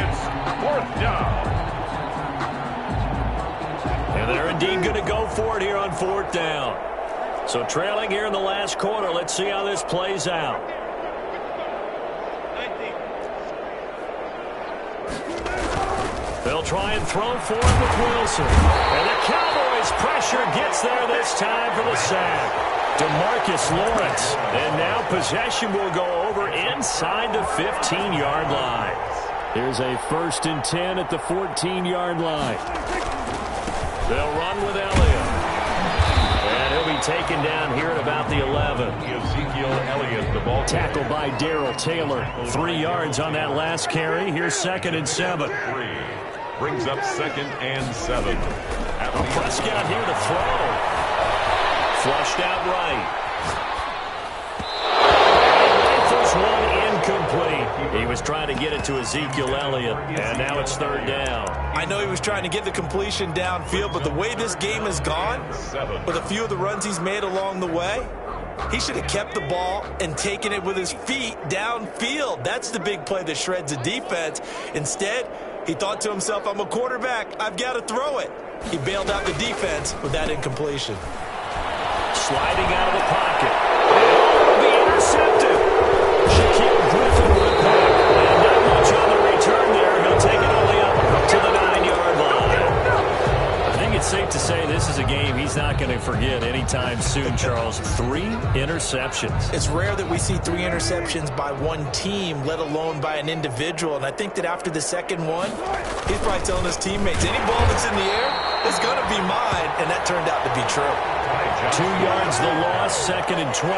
It's 4th down. And they're indeed going to go for it here on 4th down. So trailing here in the last quarter. Let's see how this plays out. They'll try and throw for it with Wilson. And the Cowboys' pressure gets there this time for the sack. DeMarcus Lawrence. And now possession will go over inside the 15-yard line. Here's a 1st and 10 at the 14-yard line. They'll run with Elliott. And he'll be taken down here at about the 11. Ezekiel Elliott, the ball. Tackled by Darrell Taylor. 3 yards on that last carry. Here's 2nd and 7. 3. Brings up 2nd and 7. Prescott here to throw. Flushed out right. First one incomplete. He was trying to get it to Ezekiel Elliott, and now it's 3rd down. I know he was trying to get the completion downfield, but the way this game has gone, with a few of the runs he's made along the way, he should have kept the ball and taken it with his feet downfield. That's the big play that shreds the defense. Instead, he thought to himself, I'm a quarterback. I've got to throw it. He bailed out the defense with that incompletion. Sliding out of the pocket. And be intercepted. Shaquille Griffin with it back. And not much on the return there. He'll take it only up to the 9-yard line. I think it's safe to say this is a game he's not going to forget anytime soon, Charles. 3 interceptions. It's rare that we see 3 interceptions by one team, let alone by an individual. And I think that after the second one, he's probably telling his teammates, any ball that's in the air is going to be mine. And that turned out to be true. 2 yards the loss, 2nd and 12.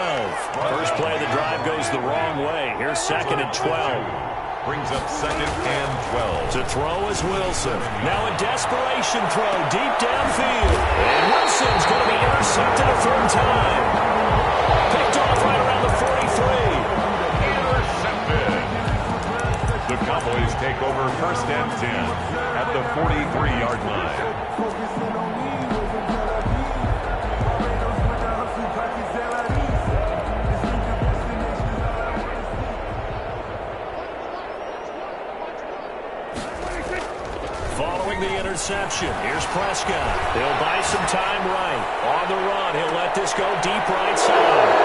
First play of the drive goes the wrong way. Here's 2nd and 12. Brings up 2nd and 12. To throw is Wilson. Now a desperation throw deep downfield. And Wilson's going to be intercepted a 3rd time. Picked off right around the 43. Intercepted. The Cowboys take over 1st and 10 at the 43-yard line. Following the interception, here's Prescott. He'll buy some time right. On the run, he'll let this go deep right side.